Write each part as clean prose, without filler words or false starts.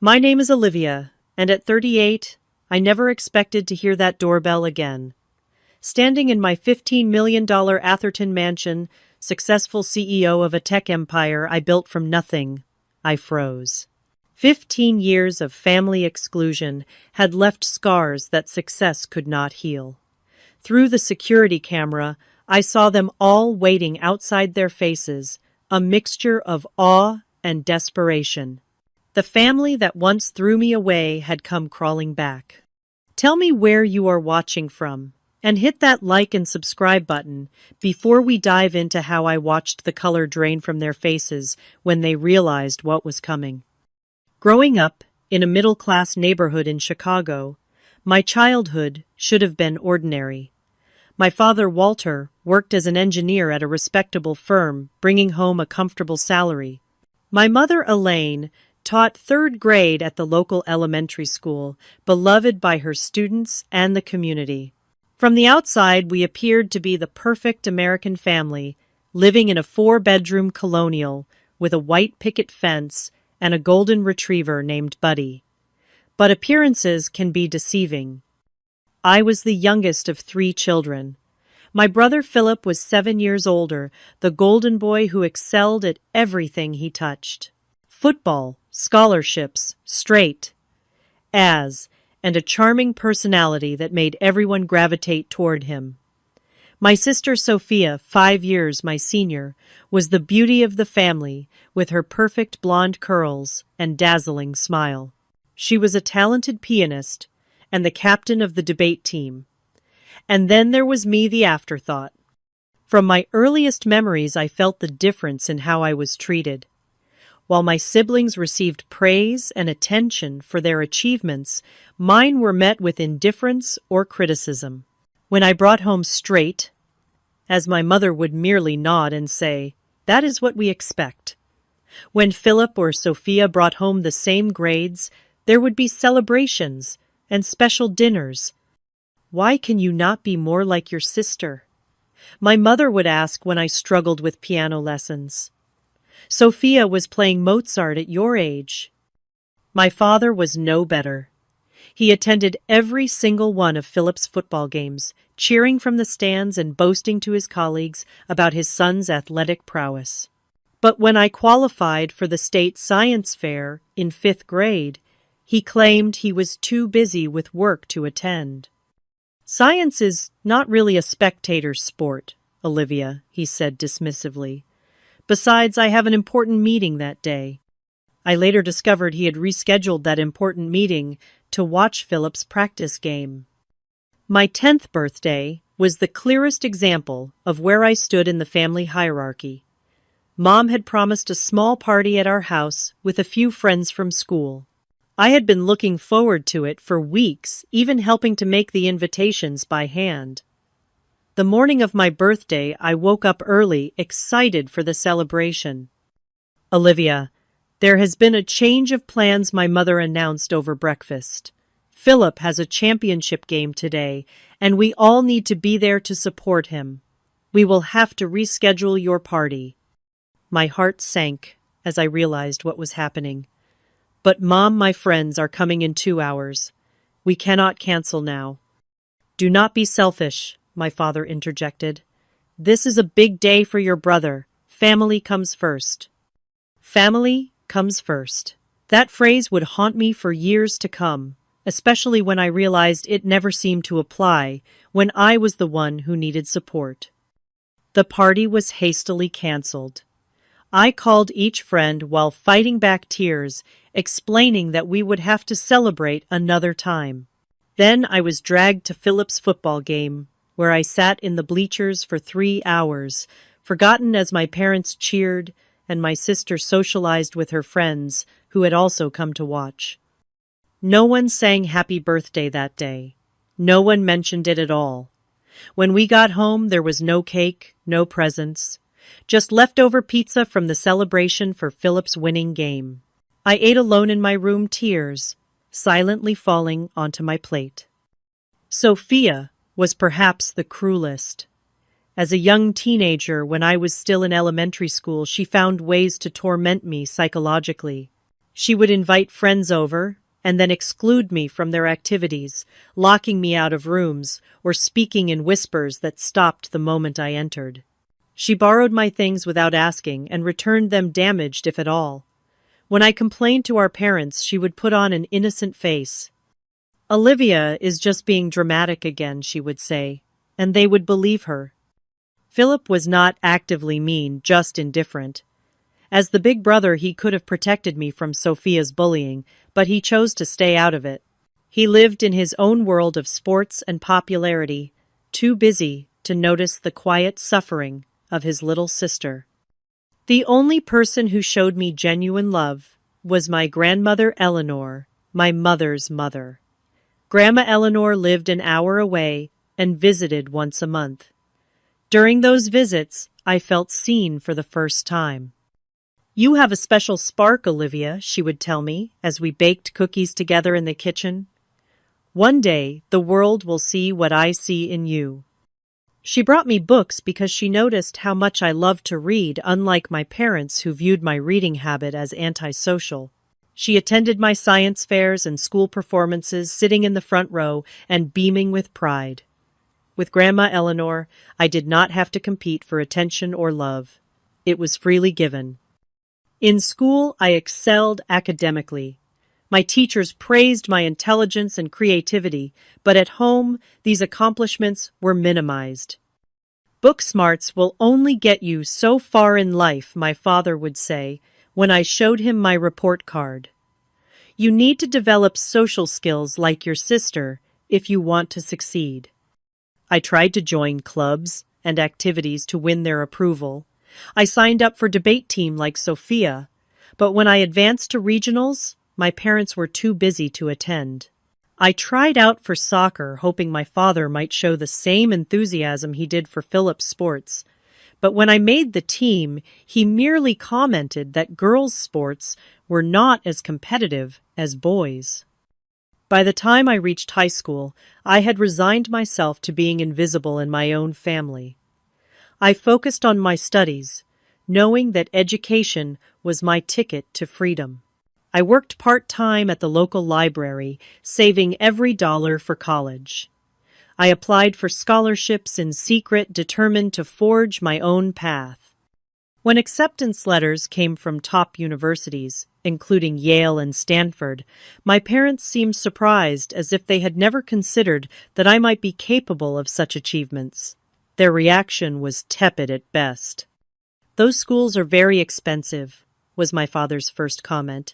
My name is Olivia, and at 38, I never expected to hear that doorbell again. Standing in my $15 million Atherton mansion, successful CEO of a tech empire I built from nothing, I froze. 15 years of family exclusion had left scars that success could not heal. Through the security camera, I saw them all waiting outside their faces, a mixture of awe and desperation. The family that once threw me away had come crawling back. Tell me where you are watching from, and hit that like and subscribe button before we dive into how I watched the color drain from their faces when they realized what was coming. Growing up in a middle-class neighborhood in Chicago, my childhood should have been ordinary. My father, Walter, worked as an engineer at a respectable firm, bringing home a comfortable salary. My mother, Elaine, taught third grade at the local elementary school, beloved by her students and the community. From the outside, we appeared to be the perfect American family, living in a 4-bedroom colonial with a white picket fence and a golden retriever named Buddy. But appearances can be deceiving. I was the youngest of 3 children. My brother Philip was 7 years older, the golden boy who excelled at everything he touched. Football, scholarships, straight A's, and a charming personality that made everyone gravitate toward him. My sister Sophia, 5 years my senior, was the beauty of the family with her perfect blonde curls and dazzling smile. She was a talented pianist and the captain of the debate team. And then there was me, the afterthought. From my earliest memories, I felt the difference in how I was treated. While my siblings received praise and attention for their achievements, mine were met with indifference or criticism. When I brought home straight, as my mother would merely nod and say, "That is what we expect." When Philip or Sophia brought home the same grades, there would be celebrations and special dinners. "Why can you not be more like your sister?" my mother would ask when I struggled with piano lessons. "Sophia was playing Mozart at your age." My father was no better. He attended every single one of Philip's football games, cheering from the stands and boasting to his colleagues about his son's athletic prowess. But when I qualified for the state science fair in 5th grade, he claimed he was too busy with work to attend. "Science is not really a spectator sport, Olivia," he said dismissively. "Besides, I have an important meeting that day." I later discovered he had rescheduled that important meeting to watch Philip's practice game. My 10th birthday was the clearest example of where I stood in the family hierarchy. Mom had promised a small party at our house with a few friends from school. I had been looking forward to it for weeks, even helping to make the invitations by hand. The morning of my birthday, I woke up early, excited for the celebration. "Olivia, there has been a change of plans," my mother announced over breakfast. "Philip has a championship game today, and we all need to be there to support him. We will have to reschedule your party." My heart sank as I realized what was happening. "But Mom, my friends are coming in 2 hours. We cannot cancel now." "Do not be selfish," my father interjected. "This is a big day for your brother. Family comes first." Family comes first. That phrase would haunt me for years to come, especially when I realized it never seemed to apply when I was the one who needed support. The party was hastily canceled. I called each friend while fighting back tears, explaining that we would have to celebrate another time. Then I was dragged to Philip's football game, where I sat in the bleachers for 3 hours, forgotten as my parents cheered and my sister socialized with her friends who had also come to watch. No one sang happy birthday that day. No one mentioned it at all. When we got home, there was no cake, no presents, just leftover pizza from the celebration for Philip's winning game. I ate alone in my room, tears silently falling onto my plate. Sophia was perhaps the cruelest. As a young teenager, when I was still in elementary school, she found ways to torment me psychologically. She would invite friends over and then exclude me from their activities, locking me out of rooms or speaking in whispers that stopped the moment I entered. She borrowed my things without asking and returned them damaged, if at all. When I complained to our parents, she would put on an innocent face. "Olivia is just being dramatic again," she would say, and they would believe her. Philip was not actively mean, just indifferent. As the big brother, he could have protected me from Sophia's bullying, but he chose to stay out of it. He lived in his own world of sports and popularity, too busy to notice the quiet suffering of his little sister. The only person who showed me genuine love was my grandmother Eleanor, my mother's mother. Grandma Eleanor lived an hour away and visited once a month. During those visits, I felt seen for the first time. "You have a special spark, Olivia," she would tell me as we baked cookies together in the kitchen. "One day, the world will see what I see in you." She brought me books because she noticed how much I loved to read, unlike my parents who viewed my reading habit as antisocial. She attended my science fairs and school performances, sitting in the front row and beaming with pride. With Grandma Eleanor, I did not have to compete for attention or love. It was freely given. In school, I excelled academically. My teachers praised my intelligence and creativity, but at home, these accomplishments were minimized. "Book smarts will only get you so far in life," my father would say when I showed him my report card. "You need to develop social skills like your sister if you want to succeed." I tried to join clubs and activities to win their approval. I signed up for debate team like Sophia, but when I advanced to regionals, my parents were too busy to attend. I tried out for soccer, hoping my father might show the same enthusiasm he did for Philip's sports. But when I made the team, he merely commented that girls' sports were not as competitive as boys'. By the time I reached high school, I had resigned myself to being invisible in my own family. I focused on my studies, knowing that education was my ticket to freedom. I worked part-time at the local library, saving every dollar for college. I applied for scholarships in secret, determined to forge my own path. When acceptance letters came from top universities, including Yale and Stanford, my parents seemed surprised, as if they had never considered that I might be capable of such achievements. Their reaction was tepid at best. "Those schools are very expensive," was my father's first comment,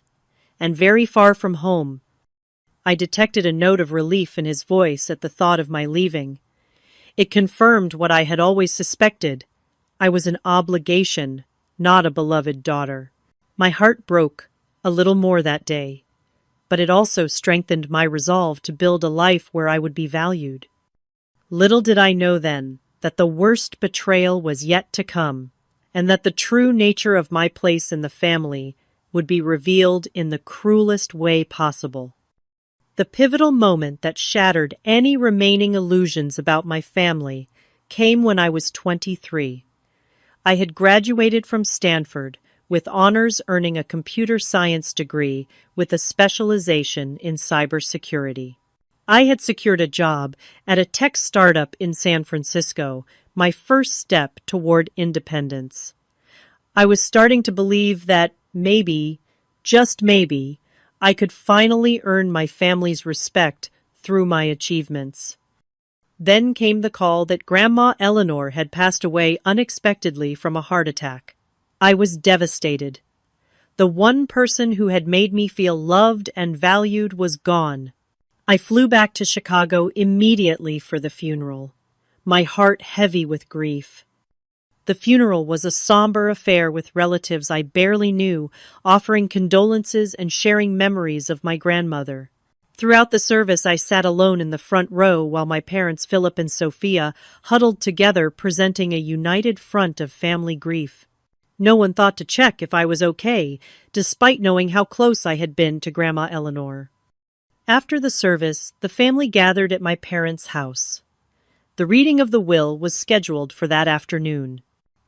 "and very far from home." I detected a note of relief in his voice at the thought of my leaving. It confirmed what I had always suspected. I was an obligation, not a beloved daughter. My heart broke a little more that day, but it also strengthened my resolve to build a life where I would be valued. Little did I know then that the worst betrayal was yet to come, and that the true nature of my place in the family would be revealed in the cruelest way possible. The pivotal moment that shattered any remaining illusions about my family came when I was 23. I had graduated from Stanford with honors, earning a computer science degree with a specialization in cybersecurity. I had secured a job at a tech startup in San Francisco, my first step toward independence. I was starting to believe that maybe, just maybe, I could finally earn my family's respect through my achievements. Then came the call that Grandma Eleanor had passed away unexpectedly from a heart attack. I was devastated. The one person who had made me feel loved and valued was gone. I flew back to Chicago immediately for the funeral, my heart heavy with grief. The funeral was a somber affair with relatives I barely knew, offering condolences and sharing memories of my grandmother. Throughout the service, I sat alone in the front row while my parents, Philip and Sophia, huddled together, presenting a united front of family grief. No one thought to check if I was okay, despite knowing how close I had been to Grandma Eleanor. After the service, the family gathered at my parents' house. The reading of the will was scheduled for that afternoon.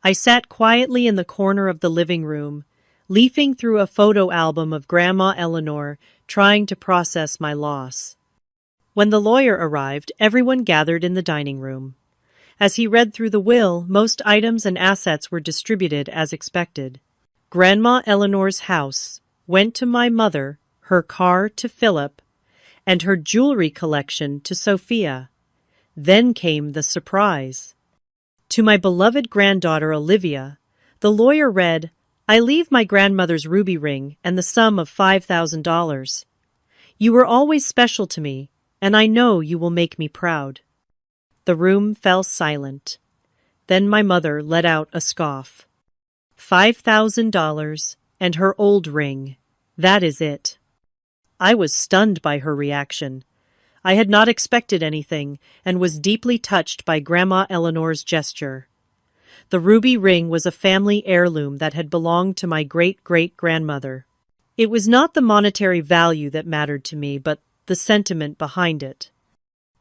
I sat quietly in the corner of the living room, leafing through a photo album of Grandma Eleanor, trying to process my loss. When the lawyer arrived, everyone gathered in the dining room. As he read through the will, most items and assets were distributed as expected. Grandma Eleanor's house went to my mother, her car to Philip, and her jewelry collection to Sophia. Then came the surprise. To my beloved granddaughter Olivia, the lawyer read, "I leave my grandmother's ruby ring and the sum of $5,000. You were always special to me, and I know you will make me proud." The room fell silent. Then my mother let out a scoff. $5,000 and her old ring. That is it. I was stunned by her reaction. I had not expected anything and was deeply touched by Grandma Eleanor's gesture. The ruby ring was a family heirloom that had belonged to my great-great-grandmother. It was not the monetary value that mattered to me, but the sentiment behind it.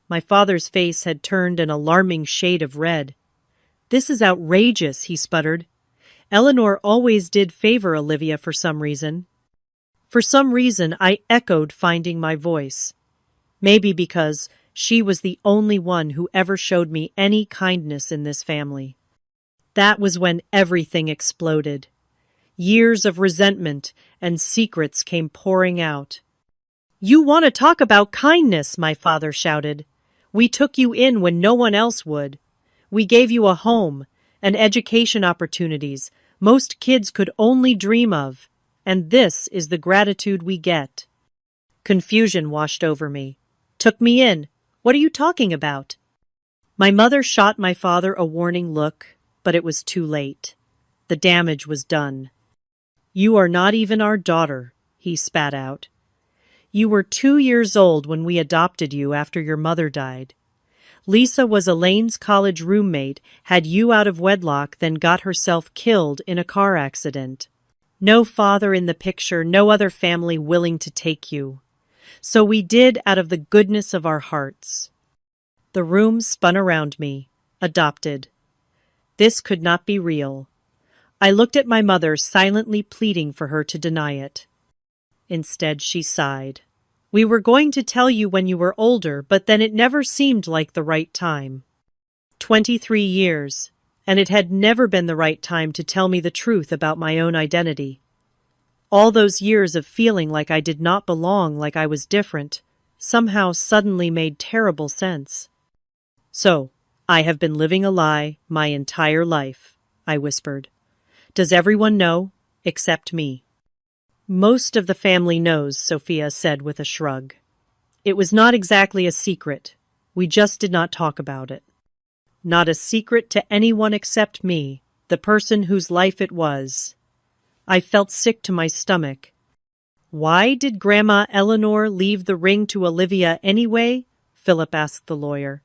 My father's face had turned an alarming shade of red. "This is outrageous," he sputtered. "Eleanor always did favor Olivia for some reason." For some reason, I echoed, finding my voice. Maybe because she was the only one who ever showed me any kindness in this family. That was when everything exploded. Years of resentment and secrets came pouring out. "You want to talk about kindness," my father shouted. "We took you in when no one else would. We gave you a home and education opportunities most kids could only dream of. And this is the gratitude we get." Confusion washed over me. "Took me in? What are you talking about?" My mother shot my father a warning look, but it was too late. The damage was done. "You are not even our daughter," he spat out. "You were 2 years old when we adopted you after your mother died. Lisa was Elaine's college roommate, had you out of wedlock, then got herself killed in a car accident. No father in the picture, no other family willing to take you. So we did out of the goodness of our hearts." The room spun around me. Adopted. This could not be real. I looked at my mother, silently pleading for her to deny it. Instead, she sighed. "We were going to tell you when you were older, but then it never seemed like the right time. 23 years. And it had never been the right time to tell me the truth about my own identity. All those years of feeling like I did not belong, like I was different, somehow suddenly made terrible sense. "So, I have been living a lie my entire life," I whispered. "Does everyone know, except me?" "Most of the family knows," Sophia said with a shrug. "It was not exactly a secret. We just did not talk about it. Not a secret to anyone except me, the person whose life it was." I felt sick to my stomach. "Why did Grandma Eleanor leave the ring to Olivia anyway?" Philip asked the lawyer.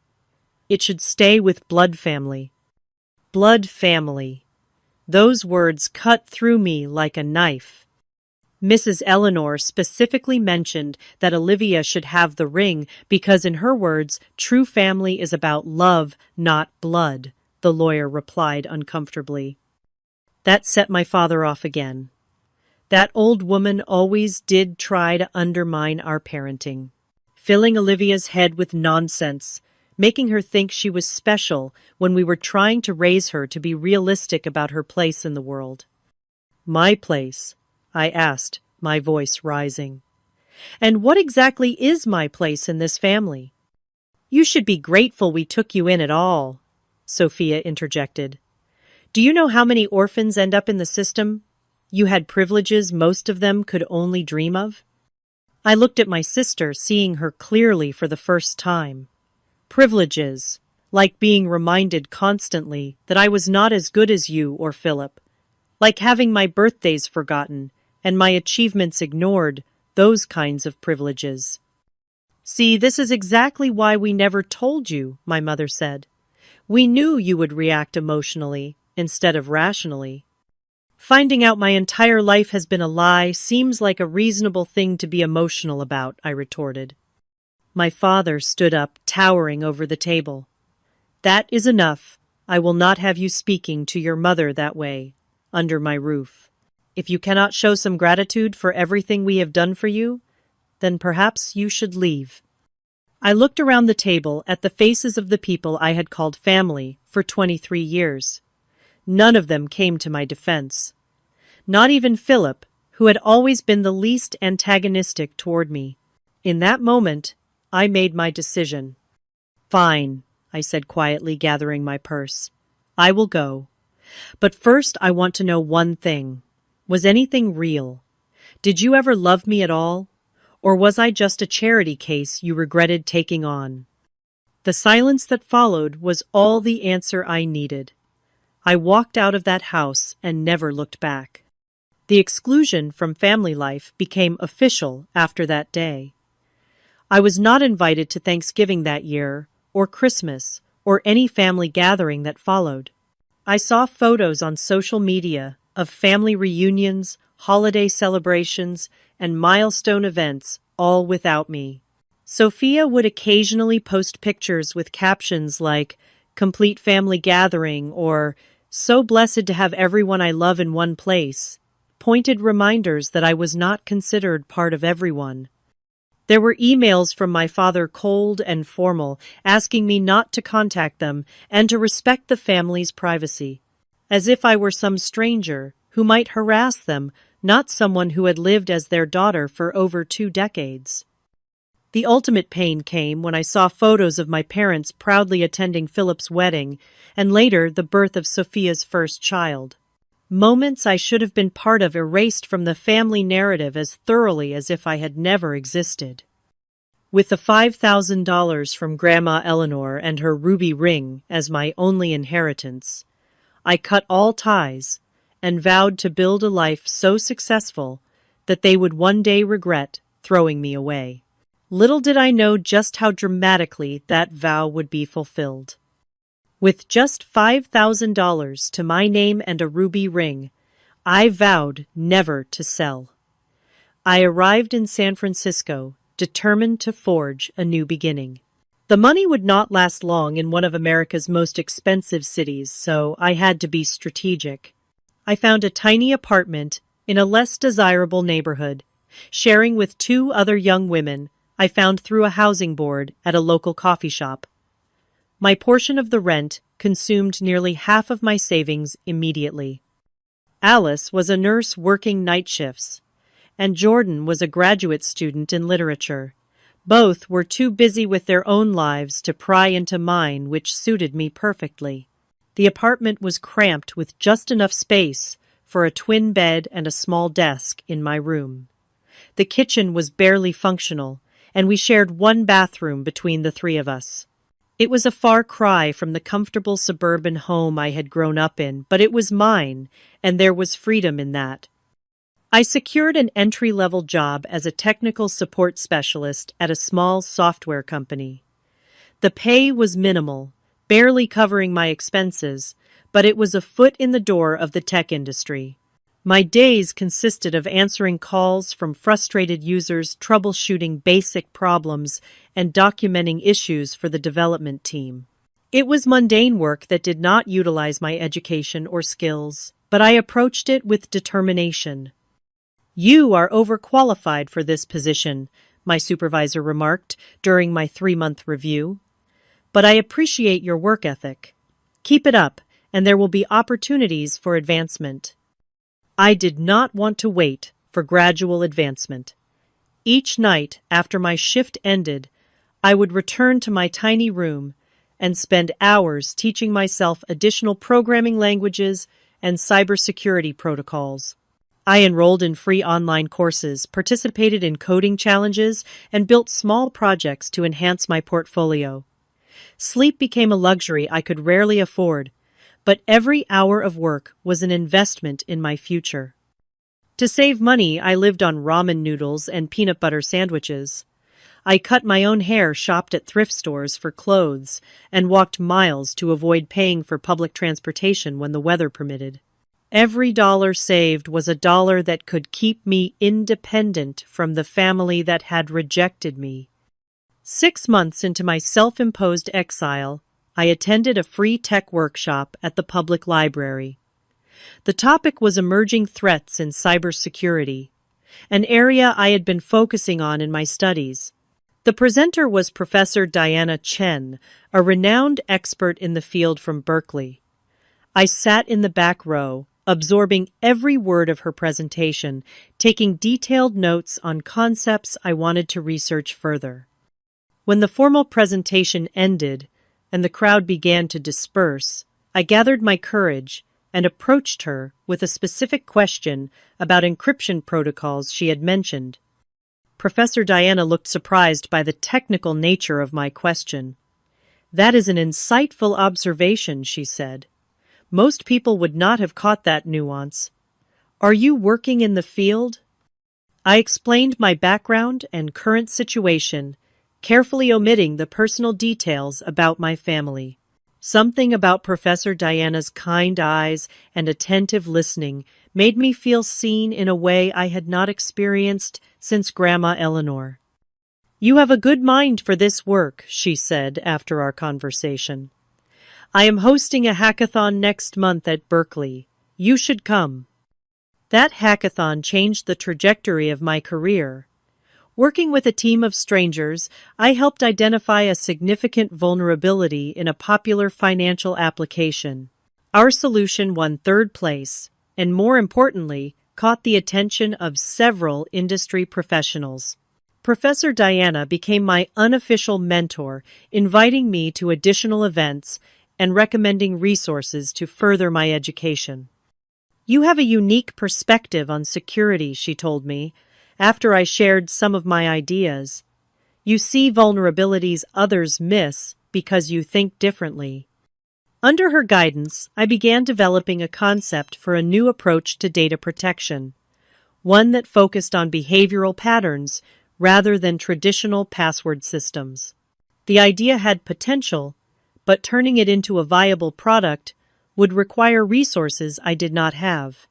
"It should stay with blood family." Blood family. Those words cut through me like a knife. Mrs. Eleanor specifically mentioned that Olivia should have the ring because, in her words, true family is about love, not blood, the lawyer replied uncomfortably. That set my father off again. That old woman always did try to undermine our parenting, filling Olivia's head with nonsense, making her think she was special when we were trying to raise her to be realistic about her place in the world. "My place?" I asked, my voice rising. "And what exactly is my place in this family?" "You should be grateful we took you in at all," Sophia interjected. "Do you know how many orphans end up in the system? You had privileges most of them could only dream of." I looked at my sister, seeing her clearly for the first time. Privileges, like being reminded constantly that I was not as good as you or Philip, like having my birthdays forgotten and my achievements ignored, those kinds of privileges. "See, this is exactly why we never told you," my mother said. "We knew you would react emotionally instead of rationally." "Finding out my entire life has been a lie seems like a reasonable thing to be emotional about," I retorted. My father stood up, towering over the table. "That is enough. I will not have you speaking to your mother that way, under my roof." If you cannot show some gratitude for everything we have done for you, then perhaps you should leave." I looked around the table at the faces of the people I had called family for 23 years. None of them came to my defense. Not even Philip, who had always been the least antagonistic toward me. In that moment, I made my decision. "Fine," I said quietly, gathering my purse. "I will go. But first I want to know one thing. Was anything real? Did you ever love me at all? Or was I just a charity case you regretted taking on?" The silence that followed was all the answer I needed. I walked out of that house and never looked back. The exclusion from family life became official after that day. I was not invited to Thanksgiving that year, or Christmas, or any family gathering that followed. I saw photos on social media of family reunions, holiday celebrations, and milestone events, all without me. Sophia would occasionally post pictures with captions like, "Complete family gathering," or "So blessed to have everyone I love in one place," pointed reminders that I was not considered part of everyone. There were emails from my father, cold and formal, asking me not to contact them and to respect the family's privacy, as if I were some stranger who might harass them, not someone who had lived as their daughter for over 2 decades. The ultimate pain came when I saw photos of my parents proudly attending Philip's wedding and later the birth of Sophia's first child. Moments I should have been part of erased from the family narrative as thoroughly as if I had never existed. With the $5,000 from Grandma Eleanor and her ruby ring as my only inheritance, I cut all ties and vowed to build a life so successful that they would one day regret throwing me away. Little did I know just how dramatically that vow would be fulfilled. With just $5,000 to my name and a ruby ring, I vowed never to sell. I arrived in San Francisco, determined to forge a new beginning. The money would not last long in one of America's most expensive cities, so I had to be strategic. I found a tiny apartment in a less desirable neighborhood, sharing with 2 other young women I found through a housing board at a local coffee shop. My portion of the rent consumed nearly half of my savings immediately. Alice was a nurse working night shifts, and Jordan was a graduate student in literature. Both were too busy with their own lives to pry into mine, which suited me perfectly. The apartment was cramped with just enough space for a twin bed and a small desk in my room. The kitchen was barely functional, and we shared one bathroom between the 3 of us. It was a far cry from the comfortable suburban home I had grown up in, but it was mine, and there was freedom in that. I secured an entry-level job as a technical support specialist at a small software company. The pay was minimal, barely covering my expenses, but it was a foot in the door of the tech industry. My days consisted of answering calls from frustrated users, troubleshooting basic problems, and documenting issues for the development team. It was mundane work that did not utilize my education or skills, but I approached it with determination. "You are overqualified for this position," my supervisor remarked during my 3-month review. "But I appreciate your work ethic. Keep it up, and there will be opportunities for advancement." I did not want to wait for gradual advancement. Each night after my shift ended, I would return to my tiny room and spend hours teaching myself additional programming languages and cybersecurity protocols. I enrolled in free online courses, participated in coding challenges, and built small projects to enhance my portfolio. Sleep became a luxury I could rarely afford, but every hour of work was an investment in my future. To save money, I lived on ramen noodles and peanut butter sandwiches. I cut my own hair, shopped at thrift stores for clothes, and walked miles to avoid paying for public transportation when the weather permitted. Every dollar saved was a dollar that could keep me independent from the family that had rejected me. 6 months into my self-imposed exile, I attended a free tech workshop at the public library. The topic was emerging threats in cybersecurity, an area I had been focusing on in my studies. The presenter was Professor Diana Chen, a renowned expert in the field from Berkeley. I sat in the back row, absorbing every word of her presentation, taking detailed notes on concepts I wanted to research further. When the formal presentation ended and the crowd began to disperse, I gathered my courage and approached her with a specific question about encryption protocols she had mentioned. Professor Diana looked surprised by the technical nature of my question. "That is an insightful observation," she said. "Most people would not have caught that nuance. Are you working in the field?" I explained my background and current situation, carefully omitting the personal details about my family. Something about Professor Diana's kind eyes and attentive listening made me feel seen in a way I had not experienced since Grandma Eleanor. "You have a good mind for this work," she said after our conversation. "I am hosting a hackathon next month at Berkeley. You should come." That hackathon changed the trajectory of my career. Working with a team of strangers, I helped identify a significant vulnerability in a popular financial application. Our solution won third place, and more importantly, caught the attention of several industry professionals. Professor Diana became my unofficial mentor, inviting me to additional events and recommending resources to further my education. "You have a unique perspective on security," she told me, after I shared some of my ideas. "You see vulnerabilities others miss because you think differently." Under her guidance, I began developing a concept for a new approach to data protection, one that focused on behavioral patterns rather than traditional password systems. The idea had potential, but turning it into a viable product would require resources I did not have.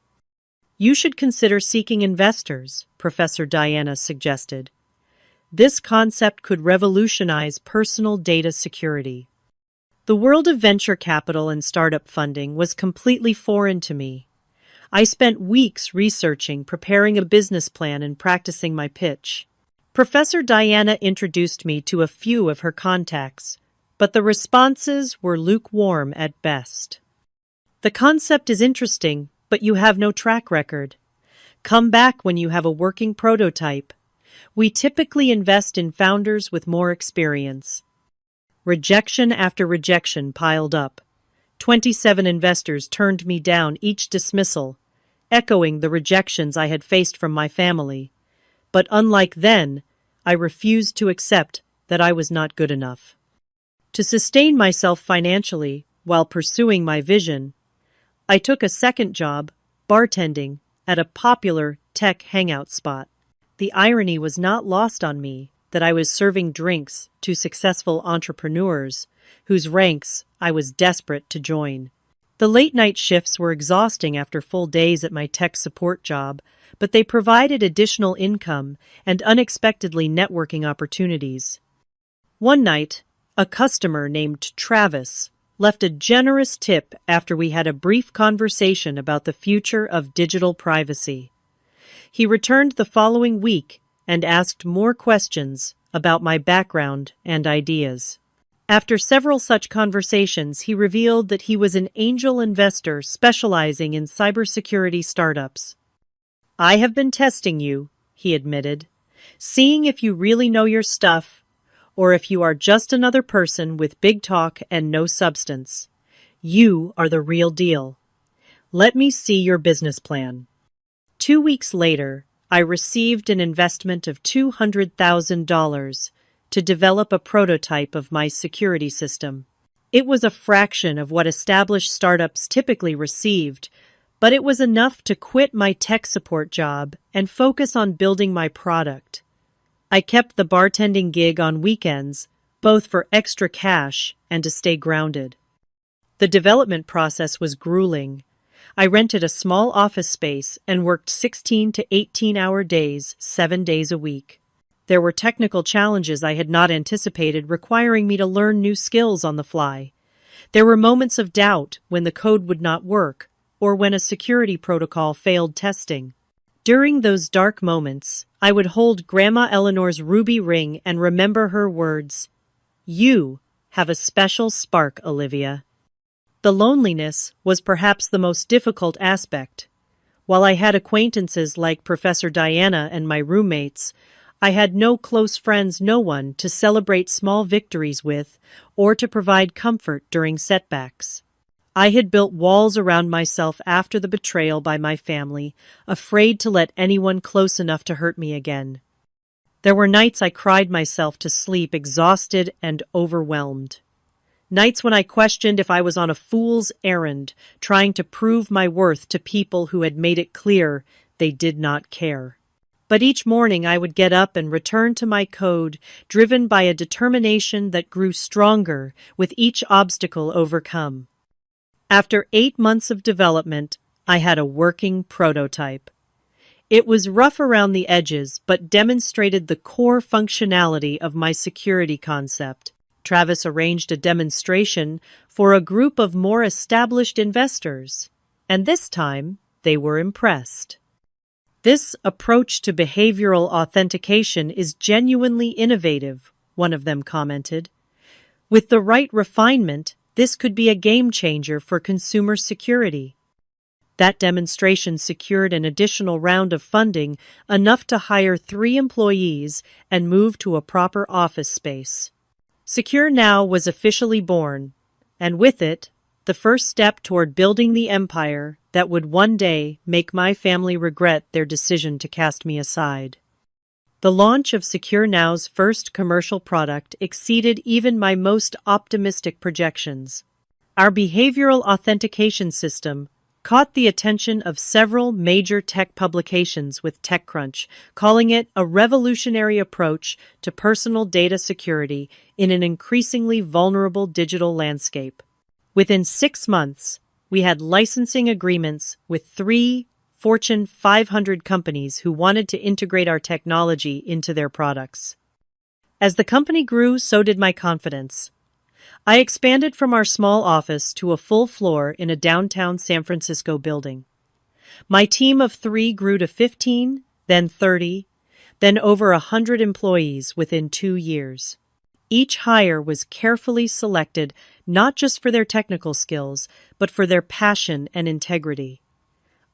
"You should consider seeking investors," Professor Diana suggested. "This concept could revolutionize personal data security." The world of venture capital and startup funding was completely foreign to me. I spent weeks researching, preparing a business plan, and practicing my pitch. Professor Diana introduced me to a few of her contacts, but the responses were lukewarm at best. "The concept is interesting, but you have no track record. Come back when you have a working prototype. We typically invest in founders with more experience." Rejection after rejection piled up. 27 investors turned me down, each dismissal, echoing the rejections I had faced from my family. But unlike then, I refused to accept that I was not good enough. To sustain myself financially while pursuing my vision, I took a second job, bartending, at a popular tech hangout spot. The irony was not lost on me that I was serving drinks to successful entrepreneurs whose ranks I was desperate to join. The late-night shifts were exhausting after full days at my tech support job, but they provided additional income and unexpectedly networking opportunities. One night, a customer named Travis left a generous tip after we had a brief conversation about the future of digital privacy. He returned the following week and asked more questions about my background and ideas. After several such conversations, he revealed that he was an angel investor specializing in cybersecurity startups. "I have been testing you," he admitted, "seeing if you really know your stuff, or if you are just another person with big talk and no substance. You are the real deal. Let me see your business plan." 2 weeks later, I received an investment of $200,000 to develop a prototype of my security system. It was a fraction of what established startups typically received, but it was enough to quit my tech support job and focus on building my product. I kept the bartending gig on weekends, both for extra cash and to stay grounded. The development process was grueling. I rented a small office space and worked 16 to 18-hour days, 7 days a week. There were technical challenges I had not anticipated, requiring me to learn new skills on the fly. There were moments of doubt when the code would not work, or when a security protocol failed testing. During those dark moments, I would hold Grandma Eleanor's ruby ring and remember her words, "You have a special spark, Olivia." The loneliness was perhaps the most difficult aspect. While I had acquaintances like Professor Diana and my roommates, I had no close friends, no one to celebrate small victories with or to provide comfort during setbacks. I had built walls around myself after the betrayal by my family, afraid to let anyone close enough to hurt me again. There were nights I cried myself to sleep, exhausted and overwhelmed. Nights when I questioned if I was on a fool's errand, trying to prove my worth to people who had made it clear they did not care. But each morning I would get up and return to my code, driven by a determination that grew stronger with each obstacle overcome. After 8 months of development, I had a working prototype. It was rough around the edges, but demonstrated the core functionality of my security concept. Travis arranged a demonstration for a group of more established investors, and this time they were impressed. "This approach to behavioral authentication is genuinely innovative," one of them commented. "With the right refinement, this could be a game changer for consumer security." That demonstration secured an additional round of funding, enough to hire 3 employees and move to a proper office space. Secure Now was officially born, and with it, the first step toward building the empire that would one day make my family regret their decision to cast me aside. The launch of Secure Now's first commercial product exceeded even my most optimistic projections. Our behavioral authentication system caught the attention of several major tech publications, with TechCrunch calling it a revolutionary approach to personal data security in an increasingly vulnerable digital landscape. Within 6 months, we had licensing agreements with 3 Fortune 500 companies who wanted to integrate our technology into their products. As the company grew, so did my confidence. I expanded from our small office to a full floor in a downtown San Francisco building. My team of 3 grew to 15, then 30, then over 100 employees within 2 years. Each hire was carefully selected not just for their technical skills, but for their passion and integrity.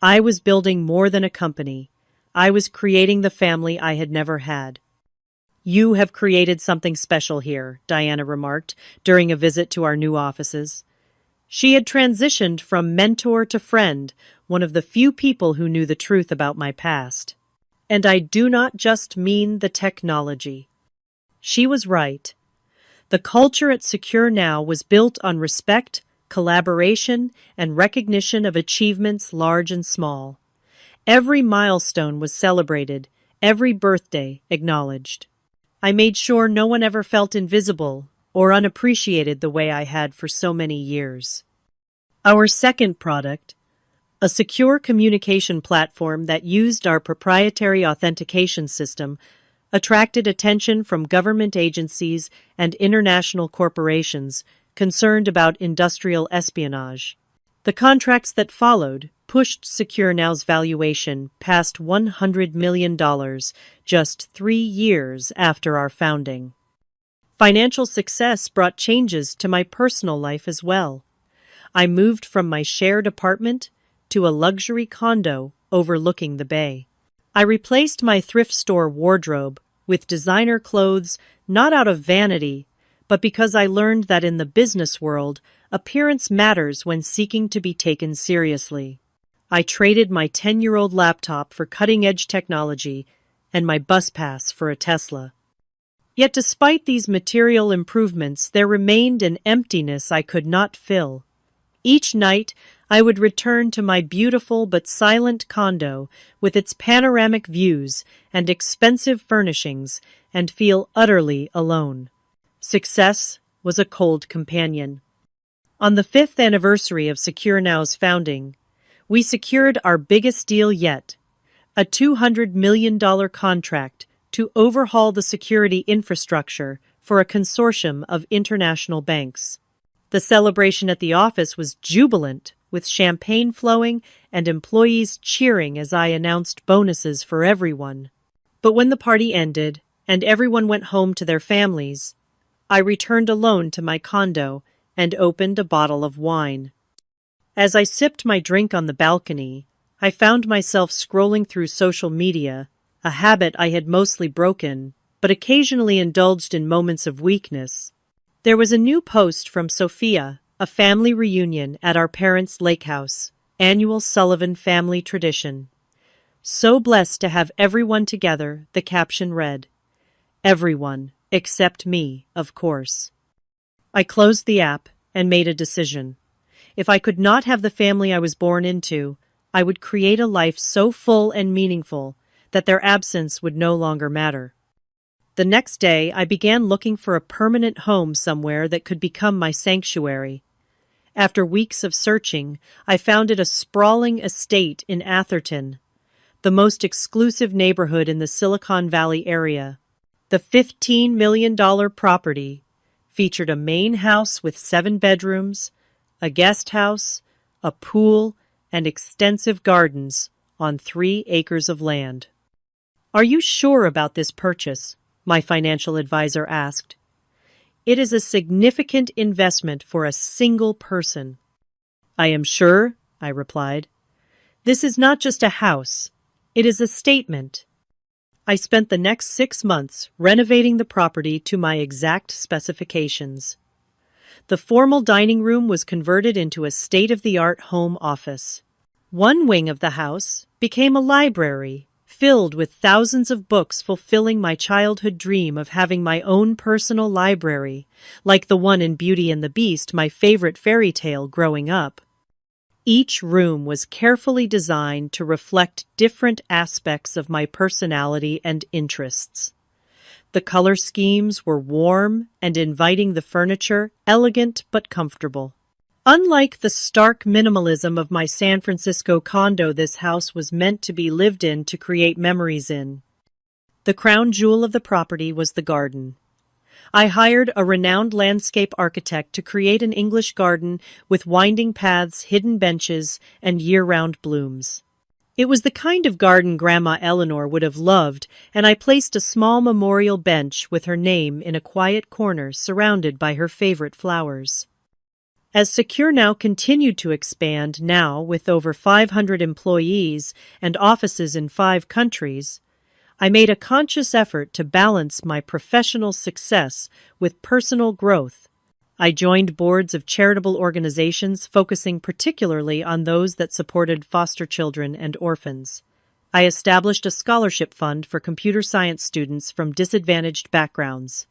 I was building more than a company. I was creating the family I had never had. "You have created something special here," Diana remarked during a visit to our new offices. She had transitioned from mentor to friend, one of the few people who knew the truth about my past. And I do not just mean the technology. She was right. The culture at Secure Now was built on respect, collaboration, and recognition of achievements large and small. Every milestone was celebrated, every birthday acknowledged. I made sure no one ever felt invisible or unappreciated the way I had for so many years. Our second product, a secure communication platform that used our proprietary authentication system, attracted attention from government agencies and international corporations concerned about industrial espionage. The contracts that followed pushed Secure Now's valuation past $100 million just 3 years after our founding. Financial success brought changes to my personal life as well. I moved from my shared apartment to a luxury condo overlooking the bay. I replaced my thrift store wardrobe with designer clothes, not out of vanity, but because I learned that in the business world, appearance matters when seeking to be taken seriously. I traded my 10-year-old laptop for cutting-edge technology and my bus pass for a Tesla. Yet despite these material improvements, there remained an emptiness I could not fill. Each night, I would return to my beautiful but silent condo with its panoramic views and expensive furnishings and feel utterly alone. Success was a cold companion. On the 5th anniversary of Secure Now's founding, we secured our biggest deal yet, a $200 million contract to overhaul the security infrastructure for a consortium of international banks. The celebration at the office was jubilant, with champagne flowing and employees cheering as I announced bonuses for everyone. But when the party ended and everyone went home to their families, I returned alone to my condo and opened a bottle of wine. As I sipped my drink on the balcony, I found myself scrolling through social media, a habit I had mostly broken, but occasionally indulged in moments of weakness. There was a new post from Sophia, a family reunion at our parents' lake house, annual Sullivan family tradition. So blessed to have everyone together, the caption read. Everyone, except me, of course. I closed the app and made a decision. If I could not have the family I was born into, I would create a life so full and meaningful that their absence would no longer matter. The next day, I began looking for a permanent home somewhere that could become my sanctuary. After weeks of searching, I found it a sprawling estate in Atherton, the most exclusive neighborhood in the Silicon Valley area. The $15 million property featured a main house with 7 bedrooms, a guest house, a pool, and extensive gardens on 3 acres of land. "Are you sure about this purchase?" my financial advisor asked. "It is a significant investment for a single person." "I am sure," I replied. "This is not just a house. It is a statement." I spent the next 6 months renovating the property to my exact specifications. The formal dining room was converted into a state-of-the-art home office. One wing of the house became a library, filled with thousands of books fulfilling my childhood dream of having my own personal library, like the one in Beauty and the Beast, my favorite fairy tale growing up. Each room was carefully designed to reflect different aspects of my personality and interests. The color schemes were warm and inviting, the furniture elegant but comfortable. Unlike the stark minimalism of my San Francisco condo, this house was meant to be lived in, to create memories in. The crown jewel of the property was the garden. I hired a renowned landscape architect to create an English garden with winding paths, hidden benches, and year-round blooms. It was the kind of garden Grandma Eleanor would have loved, and I placed a small memorial bench with her name in a quiet corner surrounded by her favorite flowers. As Secure Now continued to expand, now with over 500 employees and offices in 5 countries, I made a conscious effort to balance my professional success with personal growth. I joined boards of charitable organizations focusing particularly on those that supported foster children and orphans. I established a scholarship fund for computer science students from disadvantaged backgrounds.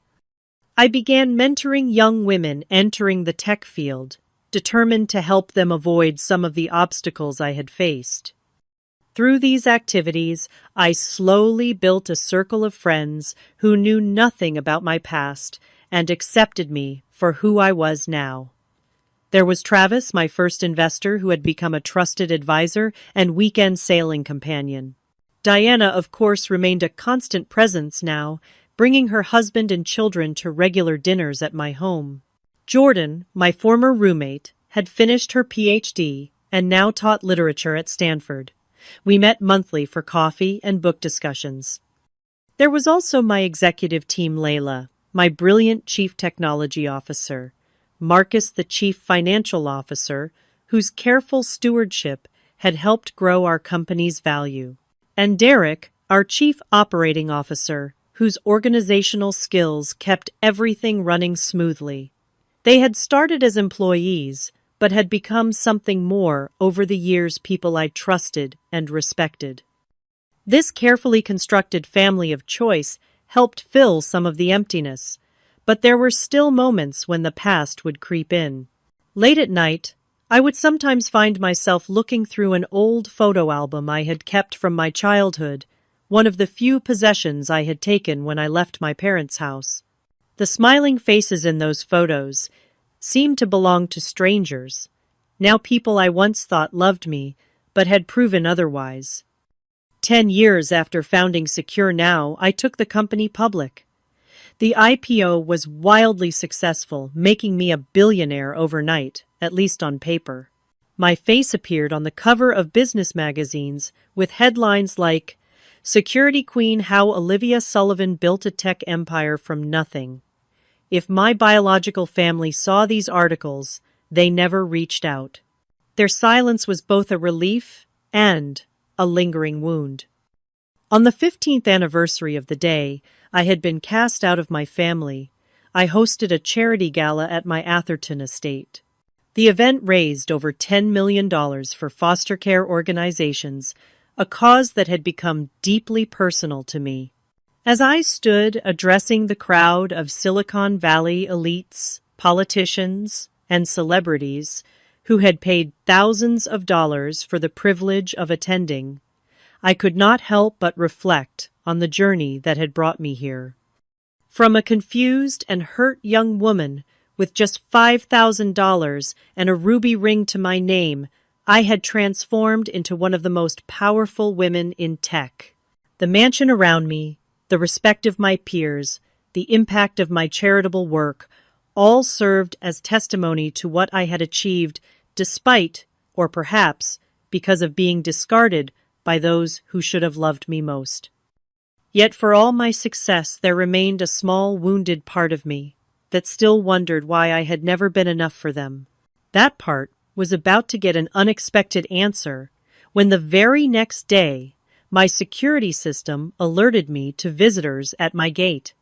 I began mentoring young women entering the tech field, determined to help them avoid some of the obstacles I had faced. Through these activities, I slowly built a circle of friends who knew nothing about my past and accepted me for who I was now. There was Travis, my first investor, who had become a trusted advisor and weekend sailing companion. Diana, of course, remained a constant presence now, bringing her husband and children to regular dinners at my home. Jordan, my former roommate, had finished her PhD and now taught literature at Stanford. We met monthly for coffee and book discussions. There was also my executive team, Layla, my brilliant chief technology officer, Marcus, the chief financial officer, whose careful stewardship had helped grow our company's value, and Derek, our chief operating officer, whose organizational skills kept everything running smoothly. They had started as employees, but had become something more over the years, people I trusted and respected. This carefully constructed family of choice helped fill some of the emptiness, but there were still moments when the past would creep in. Late at night, I would sometimes find myself looking through an old photo album I had kept from my childhood, one of the few possessions I had taken when I left my parents' house. The smiling faces in those photos seemed to belong to strangers, now people I once thought loved me, but had proven otherwise. 10 years after founding Secure Now, I took the company public. The IPO was wildly successful, making me a billionaire overnight, at least on paper. My face appeared on the cover of business magazines with headlines like, "Security Queen: How Olivia Sullivan Built a Tech Empire from Nothing." If my biological family saw these articles, they never reached out. Their silence was both a relief and a lingering wound. On the 15th anniversary of the day I had been cast out of my family, I hosted a charity gala at my Atherton estate. The event raised over $10 million for foster care organizations, a cause that had become deeply personal to me. As I stood addressing the crowd of Silicon Valley elites, politicians, and celebrities who had paid thousands of dollars for the privilege of attending, I could not help but reflect on the journey that had brought me here. From a confused and hurt young woman with just $5,000 and a ruby ring to my name, I had transformed into one of the most powerful women in tech. The mansion around me, the respect of my peers, the impact of my charitable work, all served as testimony to what I had achieved despite, or perhaps because of being discarded by those who should have loved me most. Yet for all my success there remained a small wounded part of me that still wondered why I had never been enough for them. That part was about to get an unexpected answer when the very next day my security system alerted me to visitors at my gate.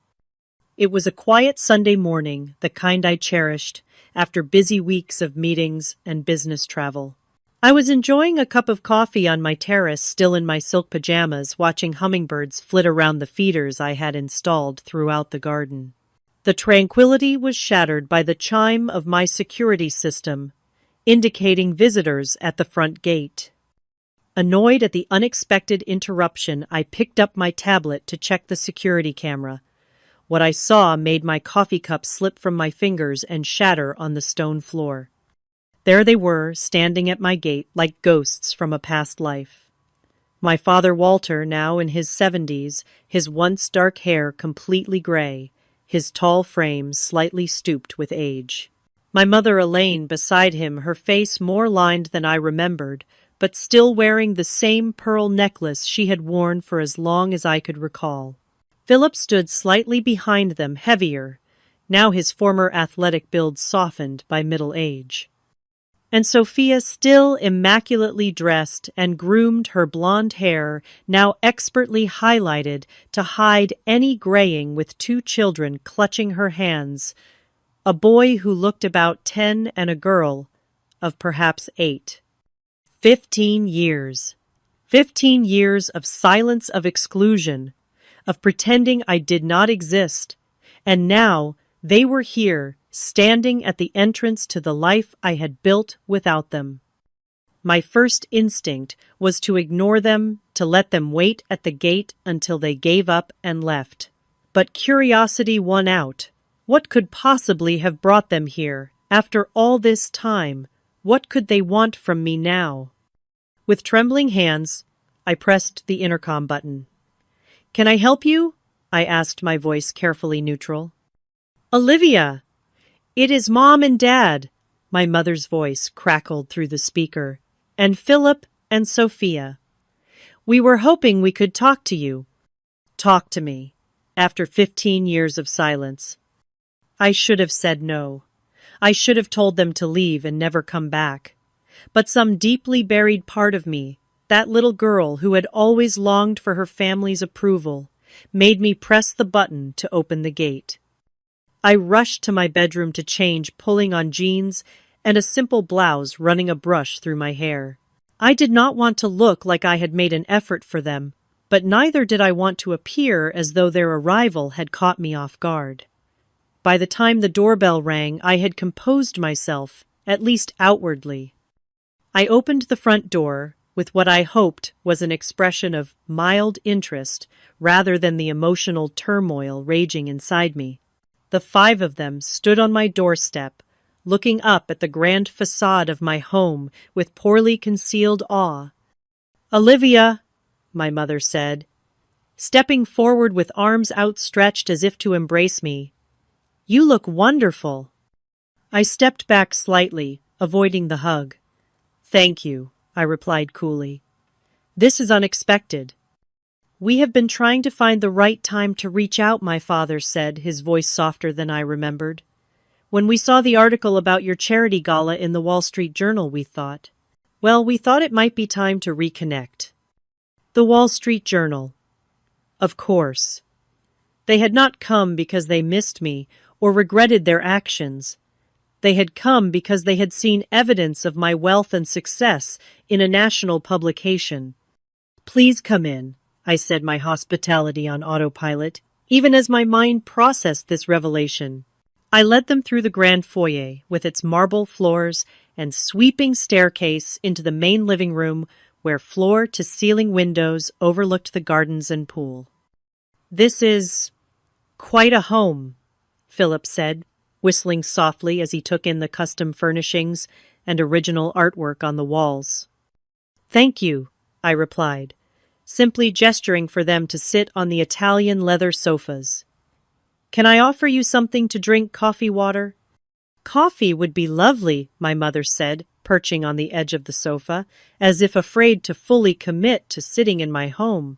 It was a quiet Sunday morning, the kind I cherished after busy weeks of meetings and business travel. I was enjoying a cup of coffee on my terrace, still in my silk pajamas, watching hummingbirds flit around the feeders I had installed throughout the garden. The tranquility was shattered by the chime of my security system, indicating visitors at the front gate. Annoyed at the unexpected interruption, I picked up my tablet to check the security camera. What I saw made my coffee cup slip from my fingers and shatter on the stone floor. There they were, standing at my gate like ghosts from a past life. My father Walter, now in his 70s, his once dark hair completely gray, his tall frame slightly stooped with age. My mother Elaine beside him, her face more lined than I remembered, but still wearing the same pearl necklace she had worn for as long as I could recall. Philip stood slightly behind them, heavier, now his former athletic build softened by middle age. And Sophia, still immaculately dressed and groomed, her blonde hair now expertly highlighted to hide any graying, with 2 children clutching her hands, a boy who looked about 10 and a girl of perhaps 8. 15 years. 15 years of silence, of exclusion, of pretending I did not exist, and now they were here, standing at the entrance to the life I had built without them. My first instinct was to ignore them, to let them wait at the gate until they gave up and left. But curiosity won out. What could possibly have brought them here? After all this time, what could they want from me now? With trembling hands, I pressed the intercom button. "Can I help you?" I asked, my voice carefully neutral. "Olivia! It is Mom and Dad," my mother's voice crackled through the speaker, "and Philip and Sophia. We were hoping we could talk to you." Talk to me, after 15 years of silence. I should have said no. I should have told them to leave and never come back. But some deeply buried part of me, that little girl who had always longed for her family's approval, made me press the button to open the gate. I rushed to my bedroom to change, pulling on jeans and a simple blouse, running a brush through my hair. I did not want to look like I had made an effort for them, but neither did I want to appear as though their arrival had caught me off guard. By the time the doorbell rang, I had composed myself, at least outwardly. I opened the front door with what I hoped was an expression of mild interest rather than the emotional turmoil raging inside me. The 5 of them stood on my doorstep, looking up at the grand facade of my home with poorly concealed awe. "Olivia," my mother said, stepping forward with arms outstretched as if to embrace me, "you look wonderful." I stepped back slightly, avoiding the hug. Thank you, I replied coolly. This is unexpected. We have been trying to find the right time to reach out, my father said, his voice softer than I remembered. When we saw the article about your charity gala in the Wall Street Journal, we thought it might be time to reconnect. The Wall Street Journal. Of course. They had not come because they missed me or regretted their actions. They had come because they had seen evidence of my wealth and success in a national publication. Please come in, I said, my hospitality on autopilot, even as my mind processed this revelation. I led them through the grand foyer, with its marble floors and sweeping staircase, into the main living room, where floor-to-ceiling windows overlooked the gardens and pool. This is quite a home, Philip said, whistling softly as he took in the custom furnishings and original artwork on the walls. Thank you, I replied, simply gesturing for them to sit on the Italian leather sofas. Can I offer you something to drink, coffee, water? Coffee would be lovely, my mother said, perching on the edge of the sofa, as if afraid to fully commit to sitting in my home.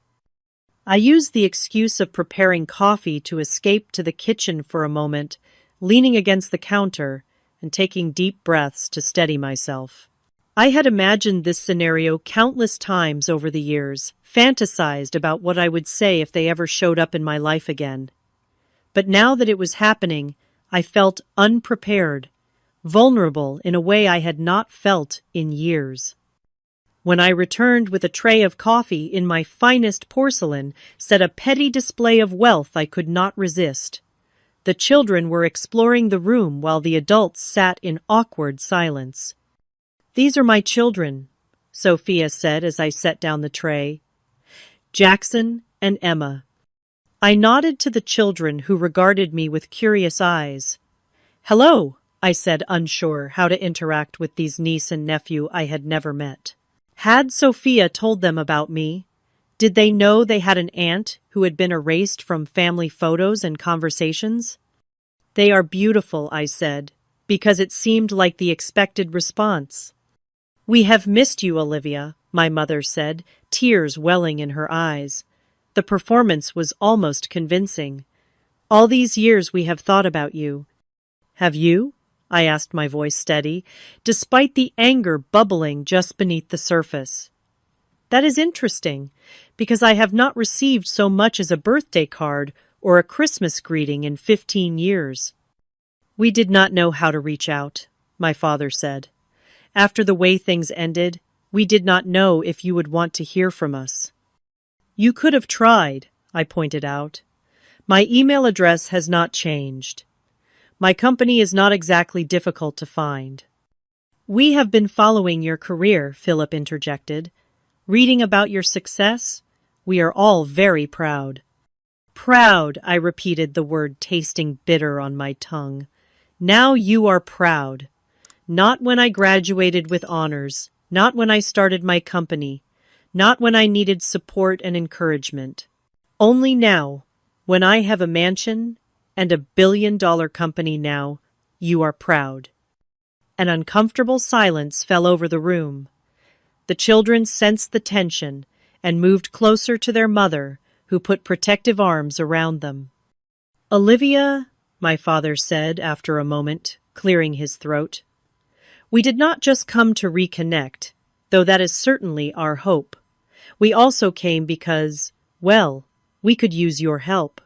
I used the excuse of preparing coffee to escape to the kitchen for a moment, leaning against the counter and taking deep breaths to steady myself. I had imagined this scenario countless times over the years, fantasized about what I would say if they ever showed up in my life again. But now that it was happening, I felt unprepared, vulnerable in a way I had not felt in years. When I returned with a tray of coffee in my finest porcelain, set a petty display of wealth I could not resist. The children were exploring the room while the adults sat in awkward silence. These are my children, Sophia said as I set down the tray. Jackson and Emma. I nodded to the children, who regarded me with curious eyes. Hello, I said, unsure how to interact with these niece and nephew I had never met. Had Sophia told them about me? Did they know they had an aunt who had been erased from family photos and conversations? They are beautiful, I said, because it seemed like the expected response. We have missed you, Olivia, my mother said, tears welling in her eyes. The performance was almost convincing. All these years we have thought about you. Have you? I asked, my voice steady, despite the anger bubbling just beneath the surface. That is interesting, because I have not received so much as a birthday card or a Christmas greeting in 15 years. We did not know how to reach out, my father said. After the way things ended, we did not know if you would want to hear from us. You could have tried, I pointed out. My email address has not changed. My company is not exactly difficult to find. We have been following your career, Philip interjected. Reading about your success, we are all very proud. Proud, I repeated, the word tasting bitter on my tongue. Now you are proud. Not when I graduated with honors, not when I started my company, not when I needed support and encouragement. Only now, when I have a mansion and $1 billion company now, you are proud. An uncomfortable silence fell over the room. The children sensed the tension and moved closer to their mother, who put protective arms around them. Olivia, my father said after a moment, clearing his throat. We did not just come to reconnect, though that is certainly our hope. We also came because, well, we could use your help.